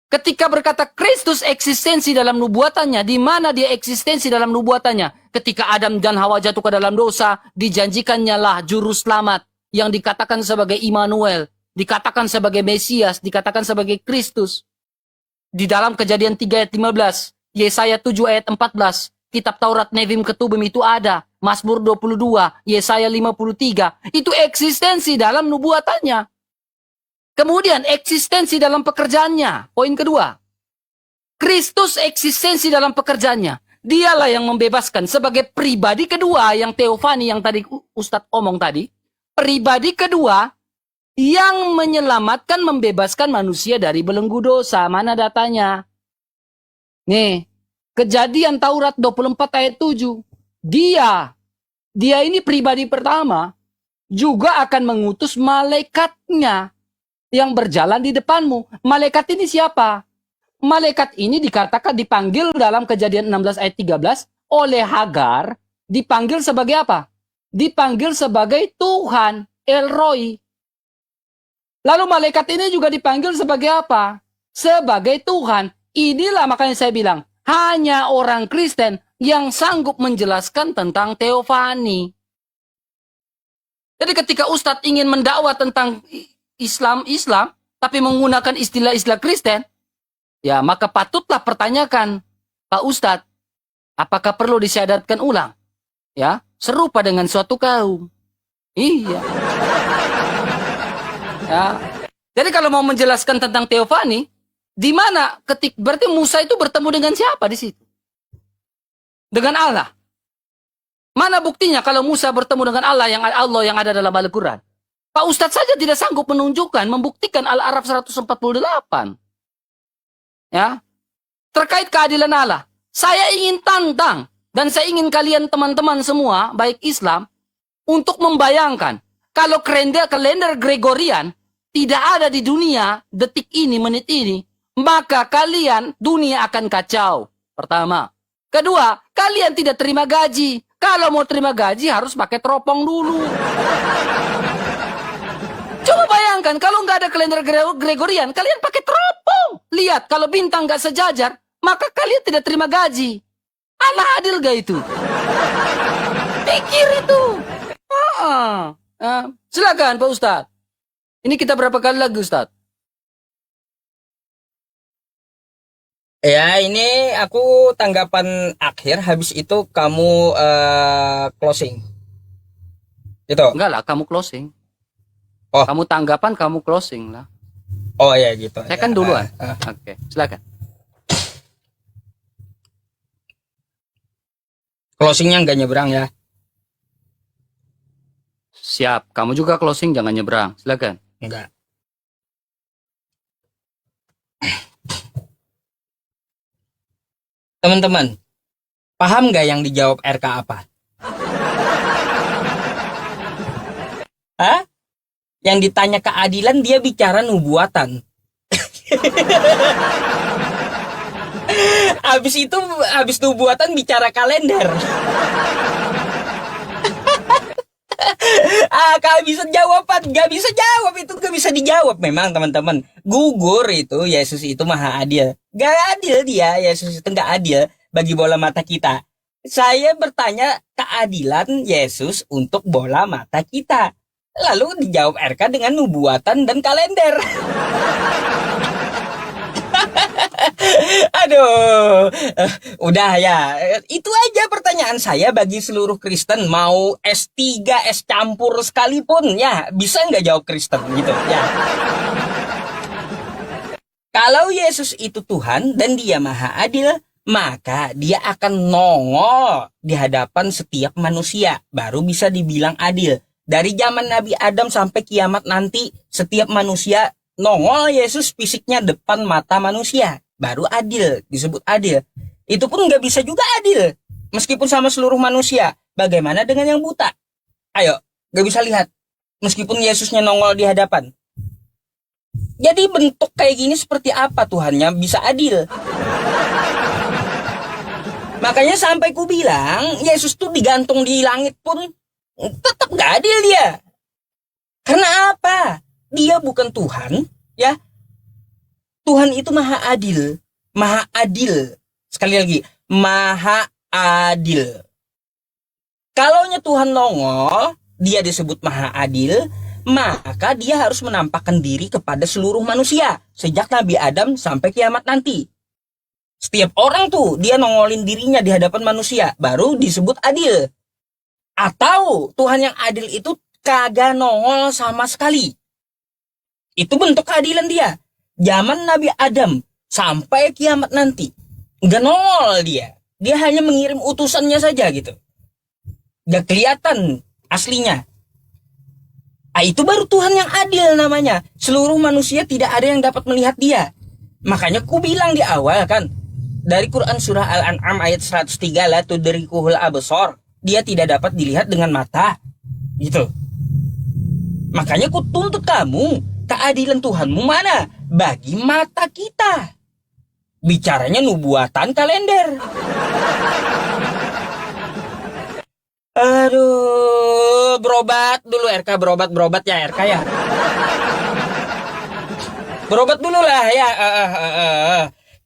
Ketika berkata Kristus eksistensi dalam nubuatannya, di mana dia eksistensi dalam nubuatannya? Ketika Adam dan Hawa jatuh ke dalam dosa, dijanjikannya lah juru selamat yang dikatakan sebagai Immanuel, dikatakan sebagai Mesias, dikatakan sebagai Kristus. Di dalam Kejadian 3 ayat 15, Yesaya 7 ayat 14, Kitab Taurat Nevim Ketubim itu ada, Mazmur 22, Yesaya 53, itu eksistensi dalam nubuatannya. Kemudian eksistensi dalam pekerjaannya. Poin kedua. Kristus eksistensi dalam pekerjaannya. Dialah yang membebaskan sebagai pribadi kedua yang teofani yang tadi Ustadz omong tadi. Pribadi kedua yang menyelamatkan, membebaskan manusia dari belenggu dosa. Mana datanya? Nih, Kejadian Taurat 24 ayat 7. Dia ini pribadi pertama juga akan mengutus malaikatnya yang berjalan di depanmu. Malaikat ini siapa? Malaikat ini dikatakan dipanggil dalam Kejadian 16 ayat 13 oleh Hagar, dipanggil sebagai apa? Dipanggil sebagai Tuhan, El Roi. Lalu malaikat ini juga dipanggil sebagai apa? Sebagai Tuhan. Inilah makanya saya bilang, hanya orang Kristen yang sanggup menjelaskan tentang teofani. Jadi ketika Ustadz ingin mendakwa tentang Islam, tapi menggunakan istilah-istilah Kristen, ya maka patutlah pertanyakan, Pak Ustadz, apakah perlu disyahadatkan ulang? Ya, serupa dengan suatu kaum. Iya. Ya. Jadi kalau mau menjelaskan tentang teofani, di mana berarti Musa itu bertemu dengan siapa di situ? Dengan Allah. Mana buktinya kalau Musa bertemu dengan Allah yang ada dalam Al-Quran? Pak Ustadz saja tidak sanggup menunjukkan, membuktikan Al-Araf 148. Ya. Terkait keadilan Allah. Saya ingin tantang dan saya ingin kalian teman-teman semua, baik Islam, untuk membayangkan kalau kalender Gregorian tidak ada di dunia detik ini, menit ini, maka dunia akan kacau. Pertama. Kedua, kalian tidak terima gaji. Kalau mau terima gaji harus pakai teropong dulu. Coba bayangkan kalau nggak ada kalender Gregorian, kalian pakai teropong. Lihat, kalau bintang nggak sejajar, maka kalian tidak terima gaji. Allah adil gak itu? Pikir itu. Silakan Pak Ustadz. Ini kita berapa kali lagi Ustadz? Ya, ini aku tanggapan akhir, habis itu kamu closing. Itu. Enggak lah, kamu closing. Oh. Kamu tanggapan, kamu closing lah. Oh ya gitu. Saya ya. kan duluan. Oke, silakan. Closingnya nggak nyebrang ya. Siap, kamu juga closing, jangan nyebrang. Silakan. Enggak. Teman-teman, paham nggak yang dijawab RK apa? Hah? Yang ditanya keadilan, dia bicara nubuatan. Habis nubuatan bicara kalender. Kehabisan jawaban, gak bisa jawab, itu gak bisa dijawab. Memang teman-teman, gugur itu, Yesus itu maha adil. Gak adil dia, Yesus itu gak adil bagi bola mata kita. Saya bertanya keadilan Yesus untuk bola mata kita. Lalu dijawab RK dengan nubuatan dan kalender. Aduh, udah ya. Itu aja pertanyaan saya bagi seluruh Kristen, mau S3, S campur sekalipun, ya bisa nggak jawab Kristen gitu ya. Kalau Yesus itu Tuhan dan dia maha adil, maka dia akan nongol di hadapan setiap manusia, baru bisa dibilang adil. Dari zaman Nabi Adam sampai kiamat nanti, setiap manusia nongol Yesus fisiknya depan mata manusia, baru adil, disebut adil. Itu pun nggak bisa juga adil, meskipun sama seluruh manusia. Bagaimana dengan yang buta? Ayo, nggak bisa lihat, meskipun Yesusnya nongol di hadapan. Jadi bentuk kayak gini seperti apa Tuhannya bisa adil? Makanya sampai ku bilang, Yesus tuh digantung di langit pun tetap nggak adil dia. Karena apa? Dia bukan Tuhan, ya. Tuhan itu maha adil. Maha adil. Sekali lagi, maha adil. Kalaunya Tuhan nongol, dia disebut maha adil, maka dia harus menampakkan diri kepada seluruh manusia. Sejak Nabi Adam sampai kiamat nanti. Setiap orang tuh, dia nongolin dirinya di hadapan manusia, baru disebut adil. Atau Tuhan yang adil itu kagak nongol sama sekali. Itu bentuk keadilan dia. Zaman Nabi Adam sampai kiamat nanti, nggak nongol dia. Dia hanya mengirim utusannya saja gitu. Gak kelihatan aslinya. Itu baru Tuhan yang adil namanya. Seluruh manusia tidak ada yang dapat melihat dia. Makanya ku bilang di awal kan, dari Quran surah Al-An'am ayat 103, la tudrikuhul absar. Dia tidak dapat dilihat dengan mata. Gitu. Makanya ku tuntut kamu, keadilan Tuhanmu mana? Bagi mata kita. Bicaranya nubuatan kalender. Aduh, berobat dulu RK, berobat ya RK ya. Berobat dulu lah ya.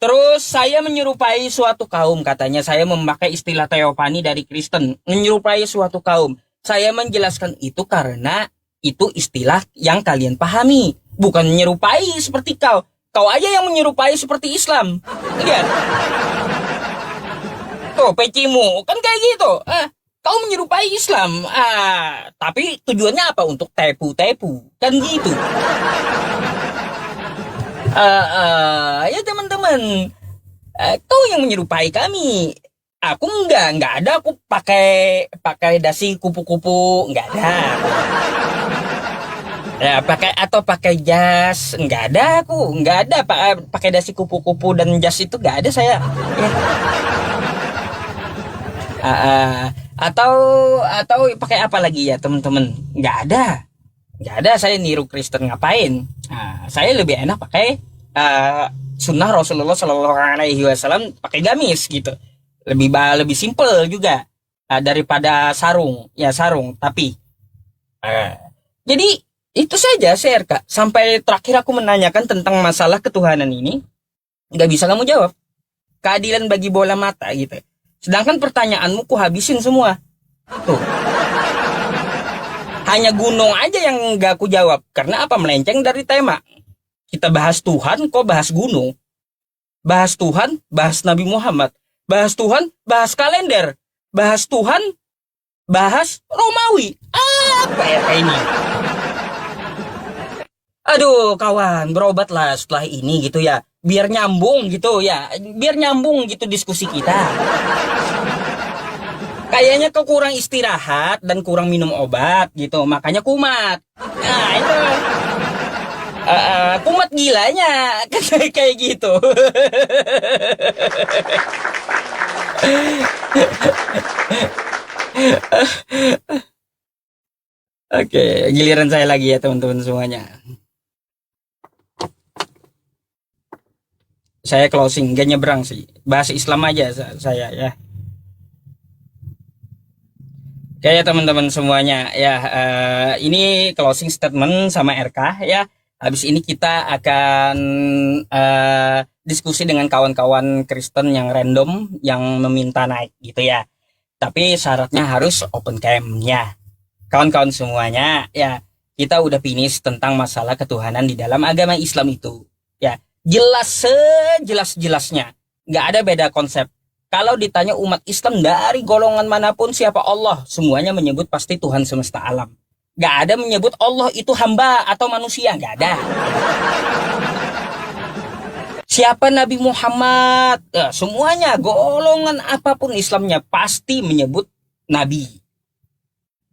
Terus saya menyerupai suatu kaum, katanya saya memakai istilah teofani dari Kristen, menyerupai suatu kaum. Saya menjelaskan itu karena itu istilah yang kalian pahami, bukan menyerupai seperti kau. Kau aja yang menyerupai seperti Islam. Lihat. Tuh, pecimu kan kayak gitu. Kau menyerupai Islam, tapi tujuannya apa? Untuk tepu-tepu, kan gitu. Ya teman-teman, kau yang menyerupai kami. Aku enggak ada. Aku pakai dasi kupu-kupu, enggak ada. Ya, pakai jas, enggak ada aku, enggak ada pakai dasi kupu-kupu dan jas itu enggak ada saya. Ya. Atau pakai apa lagi ya teman-teman? Nggak ada saya niru Kristen ngapain? Saya lebih enak pakai sunnah Rasulullah Shallallahu Alaihi Wasallam, pakai gamis gitu, lebih simple juga daripada sarung tapi jadi itu saja share Kak. Sampai terakhir aku menanyakan tentang masalah ketuhanan ini, nggak bisa kamu jawab. Keadilan bagi bola mata gitu. Sedangkan pertanyaanmu ku habisin semua. Tuh. Hanya gunung aja yang gak ku jawab. Karena apa? Melenceng dari tema. Kita bahas Tuhan, kok bahas gunung. Bahas Tuhan, bahas Nabi Muhammad. Bahas Tuhan, bahas kalender. Bahas Tuhan, bahas Romawi. Apa ya ini? Aduh kawan, berobatlah setelah ini gitu ya. Biar nyambung gitu ya. Biar nyambung gitu diskusi kita. Kayaknya kau kurang istirahat dan kurang minum obat gitu. Makanya kumat. Nah itu. Kumat gilanya. Kayak gitu. Oke, giliran saya lagi ya teman-teman semuanya. Saya closing, gak nyebrang sih. Bahas Islam aja saya ya. Oke ya teman-teman semuanya ya. Ini closing statement sama RK ya. Habis ini kita akan diskusi dengan kawan-kawan Kristen yang random yang meminta naik gitu ya. Tapi syaratnya harus open cam-nya. Kawan-kawan semuanya ya. Kita udah finish tentang masalah ketuhanan di dalam agama Islam itu ya. Jelas sejelas-jelasnya, nggak ada beda konsep. Kalau ditanya umat Islam dari golongan manapun siapa Allah, semuanya menyebut pasti Tuhan semesta alam. Nggak ada menyebut Allah itu hamba atau manusia, nggak ada. Siapa Nabi Muhammad, semuanya golongan apapun Islamnya pasti menyebut Nabi.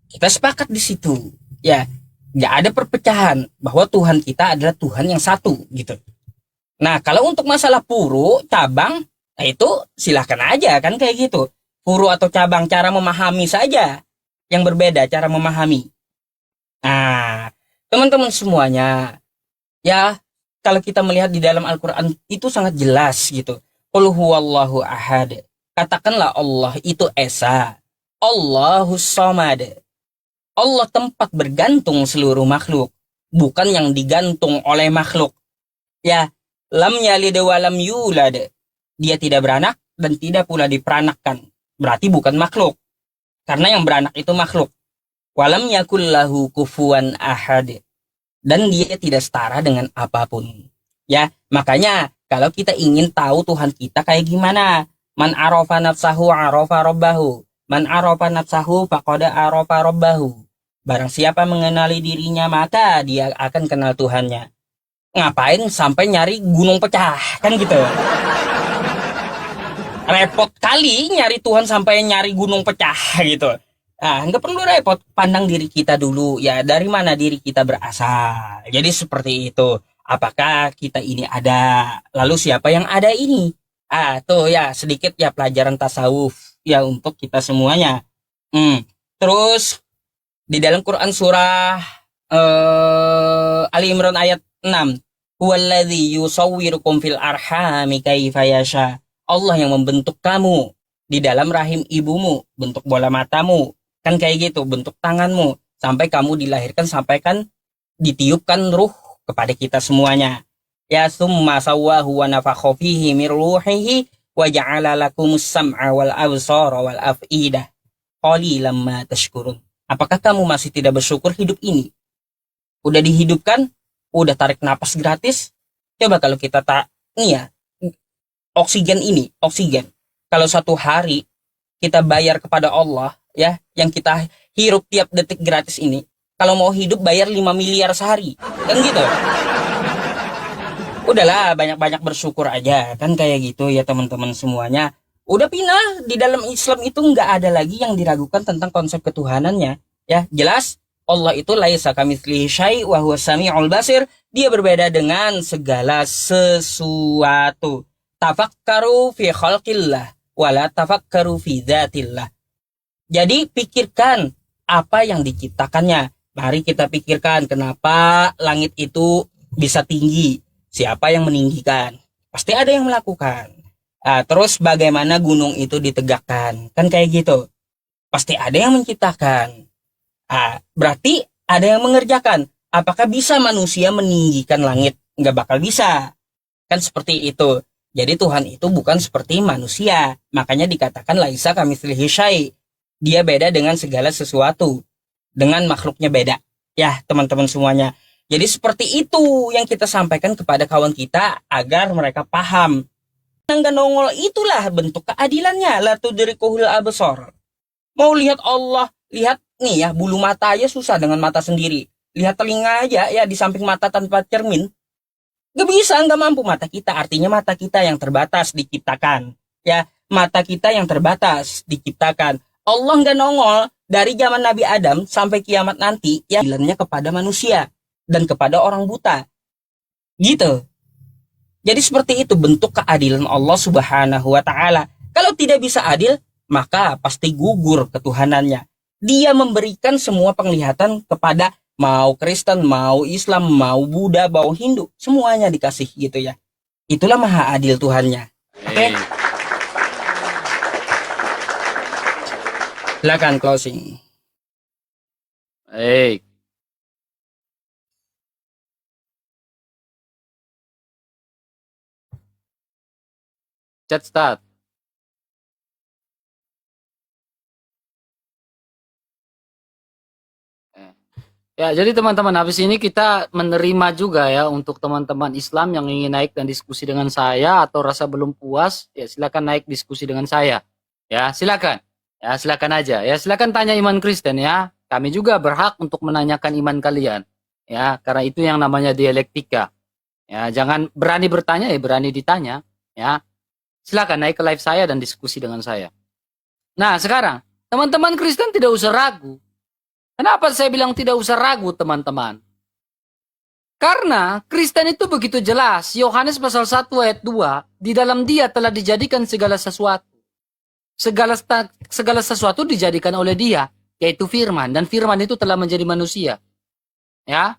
Kita sepakat di situ, ya. Nggak ada perpecahan bahwa Tuhan kita adalah Tuhan yang satu, gitu. Nah, kalau untuk masalah puru, cabang, itu silahkan aja kan kayak gitu. Puru atau cabang, cara memahami saja yang berbeda, cara memahami. Nah, teman-teman semuanya, ya kalau kita melihat di dalam Al-Quran itu sangat jelas gitu. Qul huwallahu ahad. Katakanlah Allah itu esa. Allahus samad. Allah tempat bergantung seluruh makhluk, bukan yang digantung oleh makhluk. Ya, lam yalid wa lam yulad. Dia tidak beranak dan tidak pula diperanakkan. Berarti bukan makhluk. Karena yang beranak itu makhluk. Walam yakul lahu kufuwan ahad. Dan dia tidak setara dengan apapun. Ya, makanya kalau kita ingin tahu Tuhan kita kayak gimana? Man arafa nafsahu arafa rabbahu. Man arafa nafsahu faqad arafa rabbahu. Barang siapa mengenali dirinya maka dia akan kenal Tuhannya. Ngapain sampai nyari gunung pecah kan gitu. Repot kali nyari Tuhan sampai nyari gunung pecah gitu. Ah, nggak perlu repot, pandang diri kita dulu ya, dari mana diri kita berasal. Jadi seperti itu. Apakah kita ini ada? Lalu siapa yang ada ini? Ah, tuh ya sedikit ya pelajaran tasawuf ya untuk kita semuanya. Terus di dalam Quran surah Ali Imran ayat 6, huwallazi yusawwirukum fil arhami kaifa yasha. Allah yang membentuk kamu di dalam rahim ibumu, bentuk bola matamu, kan kayak gitu, bentuk tanganmu, sampai kamu dilahirkan, sampai kan ditiupkan ruh kepada kita semuanya. Ya summa sawwahu wa nafakha fihi min ruhihi wa ja'ala lakumus sam'a wal absara wal af'idah. Qalilan ma tashkurun. Apakah kamu masih tidak bersyukur hidup ini? Udah dihidupkan, udah tarik napas gratis. Coba kalau kita nih ya, oksigen. Kalau satu hari kita bayar kepada Allah ya, yang kita hirup tiap detik gratis ini, kalau mau hidup bayar 5 miliar sehari. Kan gitu. Udahlah, banyak-banyak bersyukur aja. Kan kayak gitu ya teman-teman semuanya. Udah pindah, di dalam Islam itu nggak ada lagi yang diragukan tentang konsep ketuhanannya. Ya, jelas Allah itu laisa kamitslihi syai' wa huwas samiul basir. Dia berbeda dengan segala sesuatu. Tafakkaru fi khalqillah wala tafakkaru fi dzatillah. Jadi pikirkan apa yang diciptakannya. Mari kita pikirkan kenapa langit itu bisa tinggi. Siapa yang meninggikan? Pasti ada yang melakukan. Terus bagaimana gunung itu ditegakkan? Kan kayak gitu. Pasti ada yang menciptakan. Berarti ada yang mengerjakan. Apakah bisa manusia meninggikan langit? Nggak bakal bisa. Kan seperti itu. Jadi Tuhan itu bukan seperti manusia. Makanya dikatakan laisa kamitslihi syai'. Dia beda dengan segala sesuatu. Dengan makhluknya beda. Ya teman-teman semuanya. Jadi seperti itu yang kita sampaikan kepada kawan kita agar mereka paham. Yang nongol itulah bentuk keadilannya. La tudrikuhul absar. Mau lihat Allah, lihat nih ya, bulu mata aja susah dengan mata sendiri. Lihat telinga aja ya di samping mata tanpa cermin. Gak bisa, gak mampu mata kita. Artinya mata kita yang terbatas diciptakan. Ya, mata kita yang terbatas diciptakan. Allah gak nongol dari zaman Nabi Adam sampai kiamat nanti ya, keadilannya kepada manusia dan kepada orang buta. Gitu. Jadi seperti itu bentuk keadilan Allah Subhanahu wa taala. Kalau tidak bisa adil, maka pasti gugur ketuhanannya. Dia memberikan semua penglihatan kepada mau Kristen, mau Islam, mau Buddha, mau Hindu, semuanya dikasih gitu ya. Itulah maha adil Tuhannya. Oke? Silakan closing. Baik. Chat start. Ya, jadi teman-teman, habis ini kita menerima juga ya untuk teman-teman Islam yang ingin naik dan diskusi dengan saya atau rasa belum puas, ya silakan naik diskusi dengan saya. Ya, silakan. Ya, silakan aja. Ya, silakan tanya iman Kristen ya. Kami juga berhak untuk menanyakan iman kalian. Ya, karena itu yang namanya dialektika. Ya, jangan berani bertanya ya berani ditanya, ya. Silakan naik ke live saya dan diskusi dengan saya. Nah, sekarang teman-teman Kristen tidak usah ragu. Kenapa saya bilang tidak usah ragu, teman-teman? Karena Kristen itu begitu jelas. Yohanes pasal 1 ayat 2, di dalam dia telah dijadikan segala sesuatu. Segala sesuatu dijadikan oleh dia, yaitu firman. Dan firman itu telah menjadi manusia. Ya.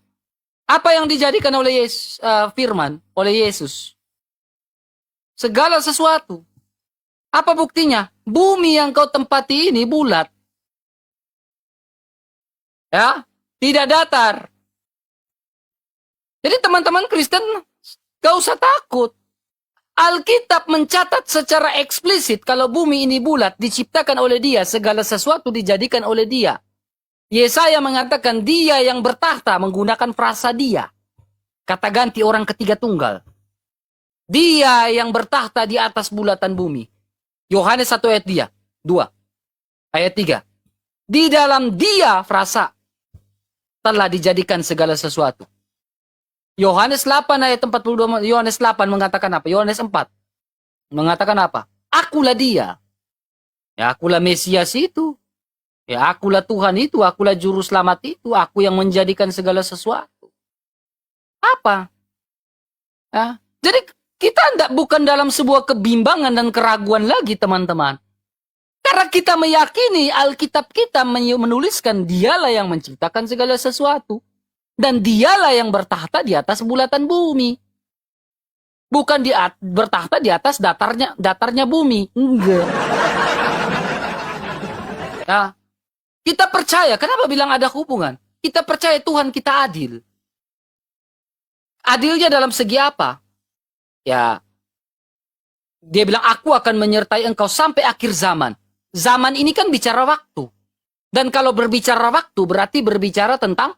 Apa yang dijadikan oleh firman, oleh Yesus? Segala sesuatu. Apa buktinya? Bumi yang kau tempati ini bulat. Ya, tidak datar. Jadi teman-teman Kristen, gak usah takut. Alkitab mencatat secara eksplisit kalau bumi ini bulat, diciptakan oleh dia, segala sesuatu dijadikan oleh dia. Yesaya mengatakan dia yang bertahta menggunakan frasa dia. Kata ganti orang ketiga tunggal. Dia yang bertahta di atas bulatan bumi. Yohanes 1 ayat 2. Ayat 3. Di dalam dia frasa telah dijadikan segala sesuatu. Yohanes 8 ayat 42, Yohanes 8 mengatakan apa? Yohanes 4 mengatakan apa? akulah dia. Ya, akulah Mesias itu. Ya, akulah Tuhan itu, akulah juru selamat itu, aku yang menjadikan segala sesuatu. Apa? Ya, jadi kita bukan dalam sebuah kebimbangan dan keraguan lagi, teman-teman. Karena kita meyakini Alkitab kita menuliskan dialah yang menciptakan segala sesuatu. Dan dialah yang bertahta di atas bulatan bumi. Bukan bertahta di atas datarnya bumi. Enggak. Ya, kita percaya. Kenapa bilang ada hubungan? Kita percaya Tuhan kita adil. Adilnya dalam segi apa? Ya, dia bilang, aku akan menyertai engkau sampai akhir zaman. Zaman ini kan bicara waktu. Dan kalau berbicara waktu, berarti berbicara tentang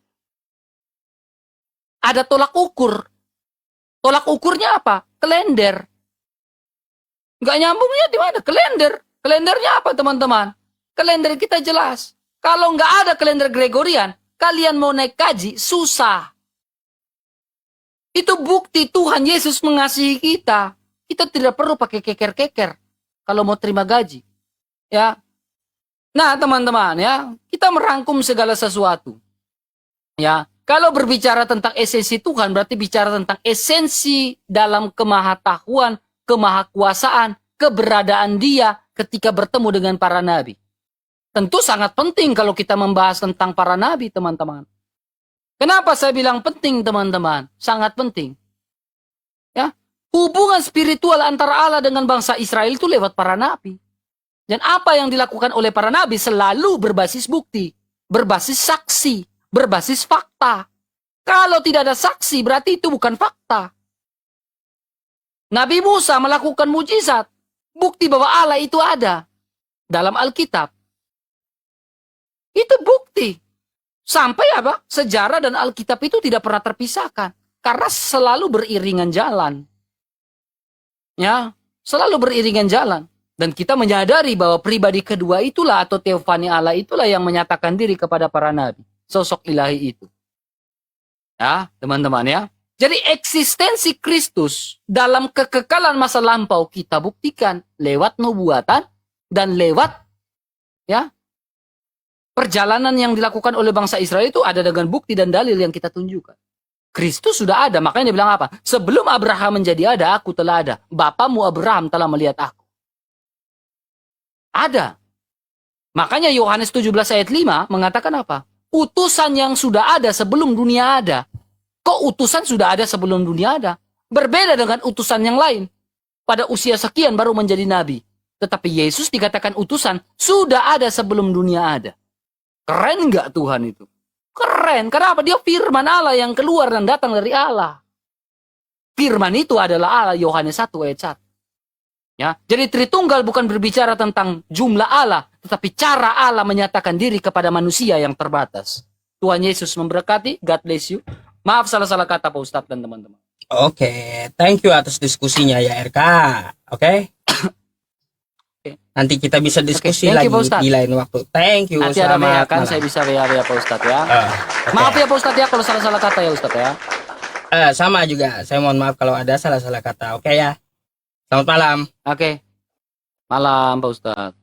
ada tolak ukur. Tolak ukurnya apa? Kalender. Nggak nyambungnya di mana? Kalender. Kalendernya apa, teman-teman? Kalender kita jelas. Kalau nggak ada kalender Gregorian, kalian mau naik gaji, susah. Itu bukti Tuhan Yesus mengasihi kita. Kita tidak perlu pakai keker-keker kalau mau terima gaji. Ya. Nah, teman-teman, ya, kita merangkum segala sesuatu. Ya, kalau berbicara tentang esensi Tuhan, berarti bicara tentang esensi dalam kemahatauan, kemahakuasaan, keberadaan Dia ketika bertemu dengan para nabi. Tentu sangat penting kalau kita membahas tentang para nabi, teman-teman. Kenapa saya bilang penting, teman-teman? Sangat penting. Ya, hubungan spiritual antara Allah dengan bangsa Israel itu lewat para nabi. Dan apa yang dilakukan oleh para nabi selalu berbasis bukti, berbasis saksi, berbasis fakta. Kalau tidak ada saksi, berarti itu bukan fakta. Nabi Musa melakukan mujizat, bukti bahwa Allah itu ada dalam Alkitab. Itu bukti. Sampai apa? Sejarah dan Alkitab itu tidak pernah terpisahkan. Karena selalu beriringan jalan. Ya, selalu beriringan jalan. Dan kita menyadari bahwa pribadi kedua itulah atau teofani Allah itulah yang menyatakan diri kepada para nabi. Sosok ilahi itu. Ya, teman-teman ya. Jadi eksistensi Kristus dalam kekekalan masa lampau kita buktikan lewat nubuatan dan lewat ya perjalanan yang dilakukan oleh bangsa Israel itu ada dengan bukti dan dalil yang kita tunjukkan. Kristus sudah ada, makanya dia bilang apa? Sebelum Abraham menjadi ada, aku telah ada. Bapamu Abraham telah melihat aku. Ada. Makanya Yohanes 17 ayat 5 mengatakan apa? Utusan yang sudah ada sebelum dunia ada. Kok utusan sudah ada sebelum dunia ada? Berbeda dengan utusan yang lain. Pada usia sekian baru menjadi nabi. Tetapi Yesus dikatakan utusan sudah ada sebelum dunia ada. Keren nggak Tuhan itu? Keren. Kenapa? Dia firman Allah yang keluar dan datang dari Allah. Firman itu adalah Allah, Yohanes 1 ayat 1. Ya, jadi Tritunggal bukan berbicara tentang jumlah Allah, tetapi cara Allah menyatakan diri kepada manusia yang terbatas. Tuhan Yesus memberkati. God bless you. Maaf salah-salah kata Pak Ustadz dan teman-teman. Oke, thank you atas diskusinya ya RK. Oke. Nanti kita bisa diskusi Thank lagi you, Pak Ustadz. di lain waktu. Thank you. Nanti ada Selamat WA kan, malam. saya bisa WA Pak Ustadz ya. Oke. Maaf ya Pak Ustadz ya kalau salah-salah kata ya Ustadz ya. Sama juga. Saya mohon maaf kalau ada salah-salah kata. Oke ya. Selamat malam. Oke. Malam Pak Ustadz.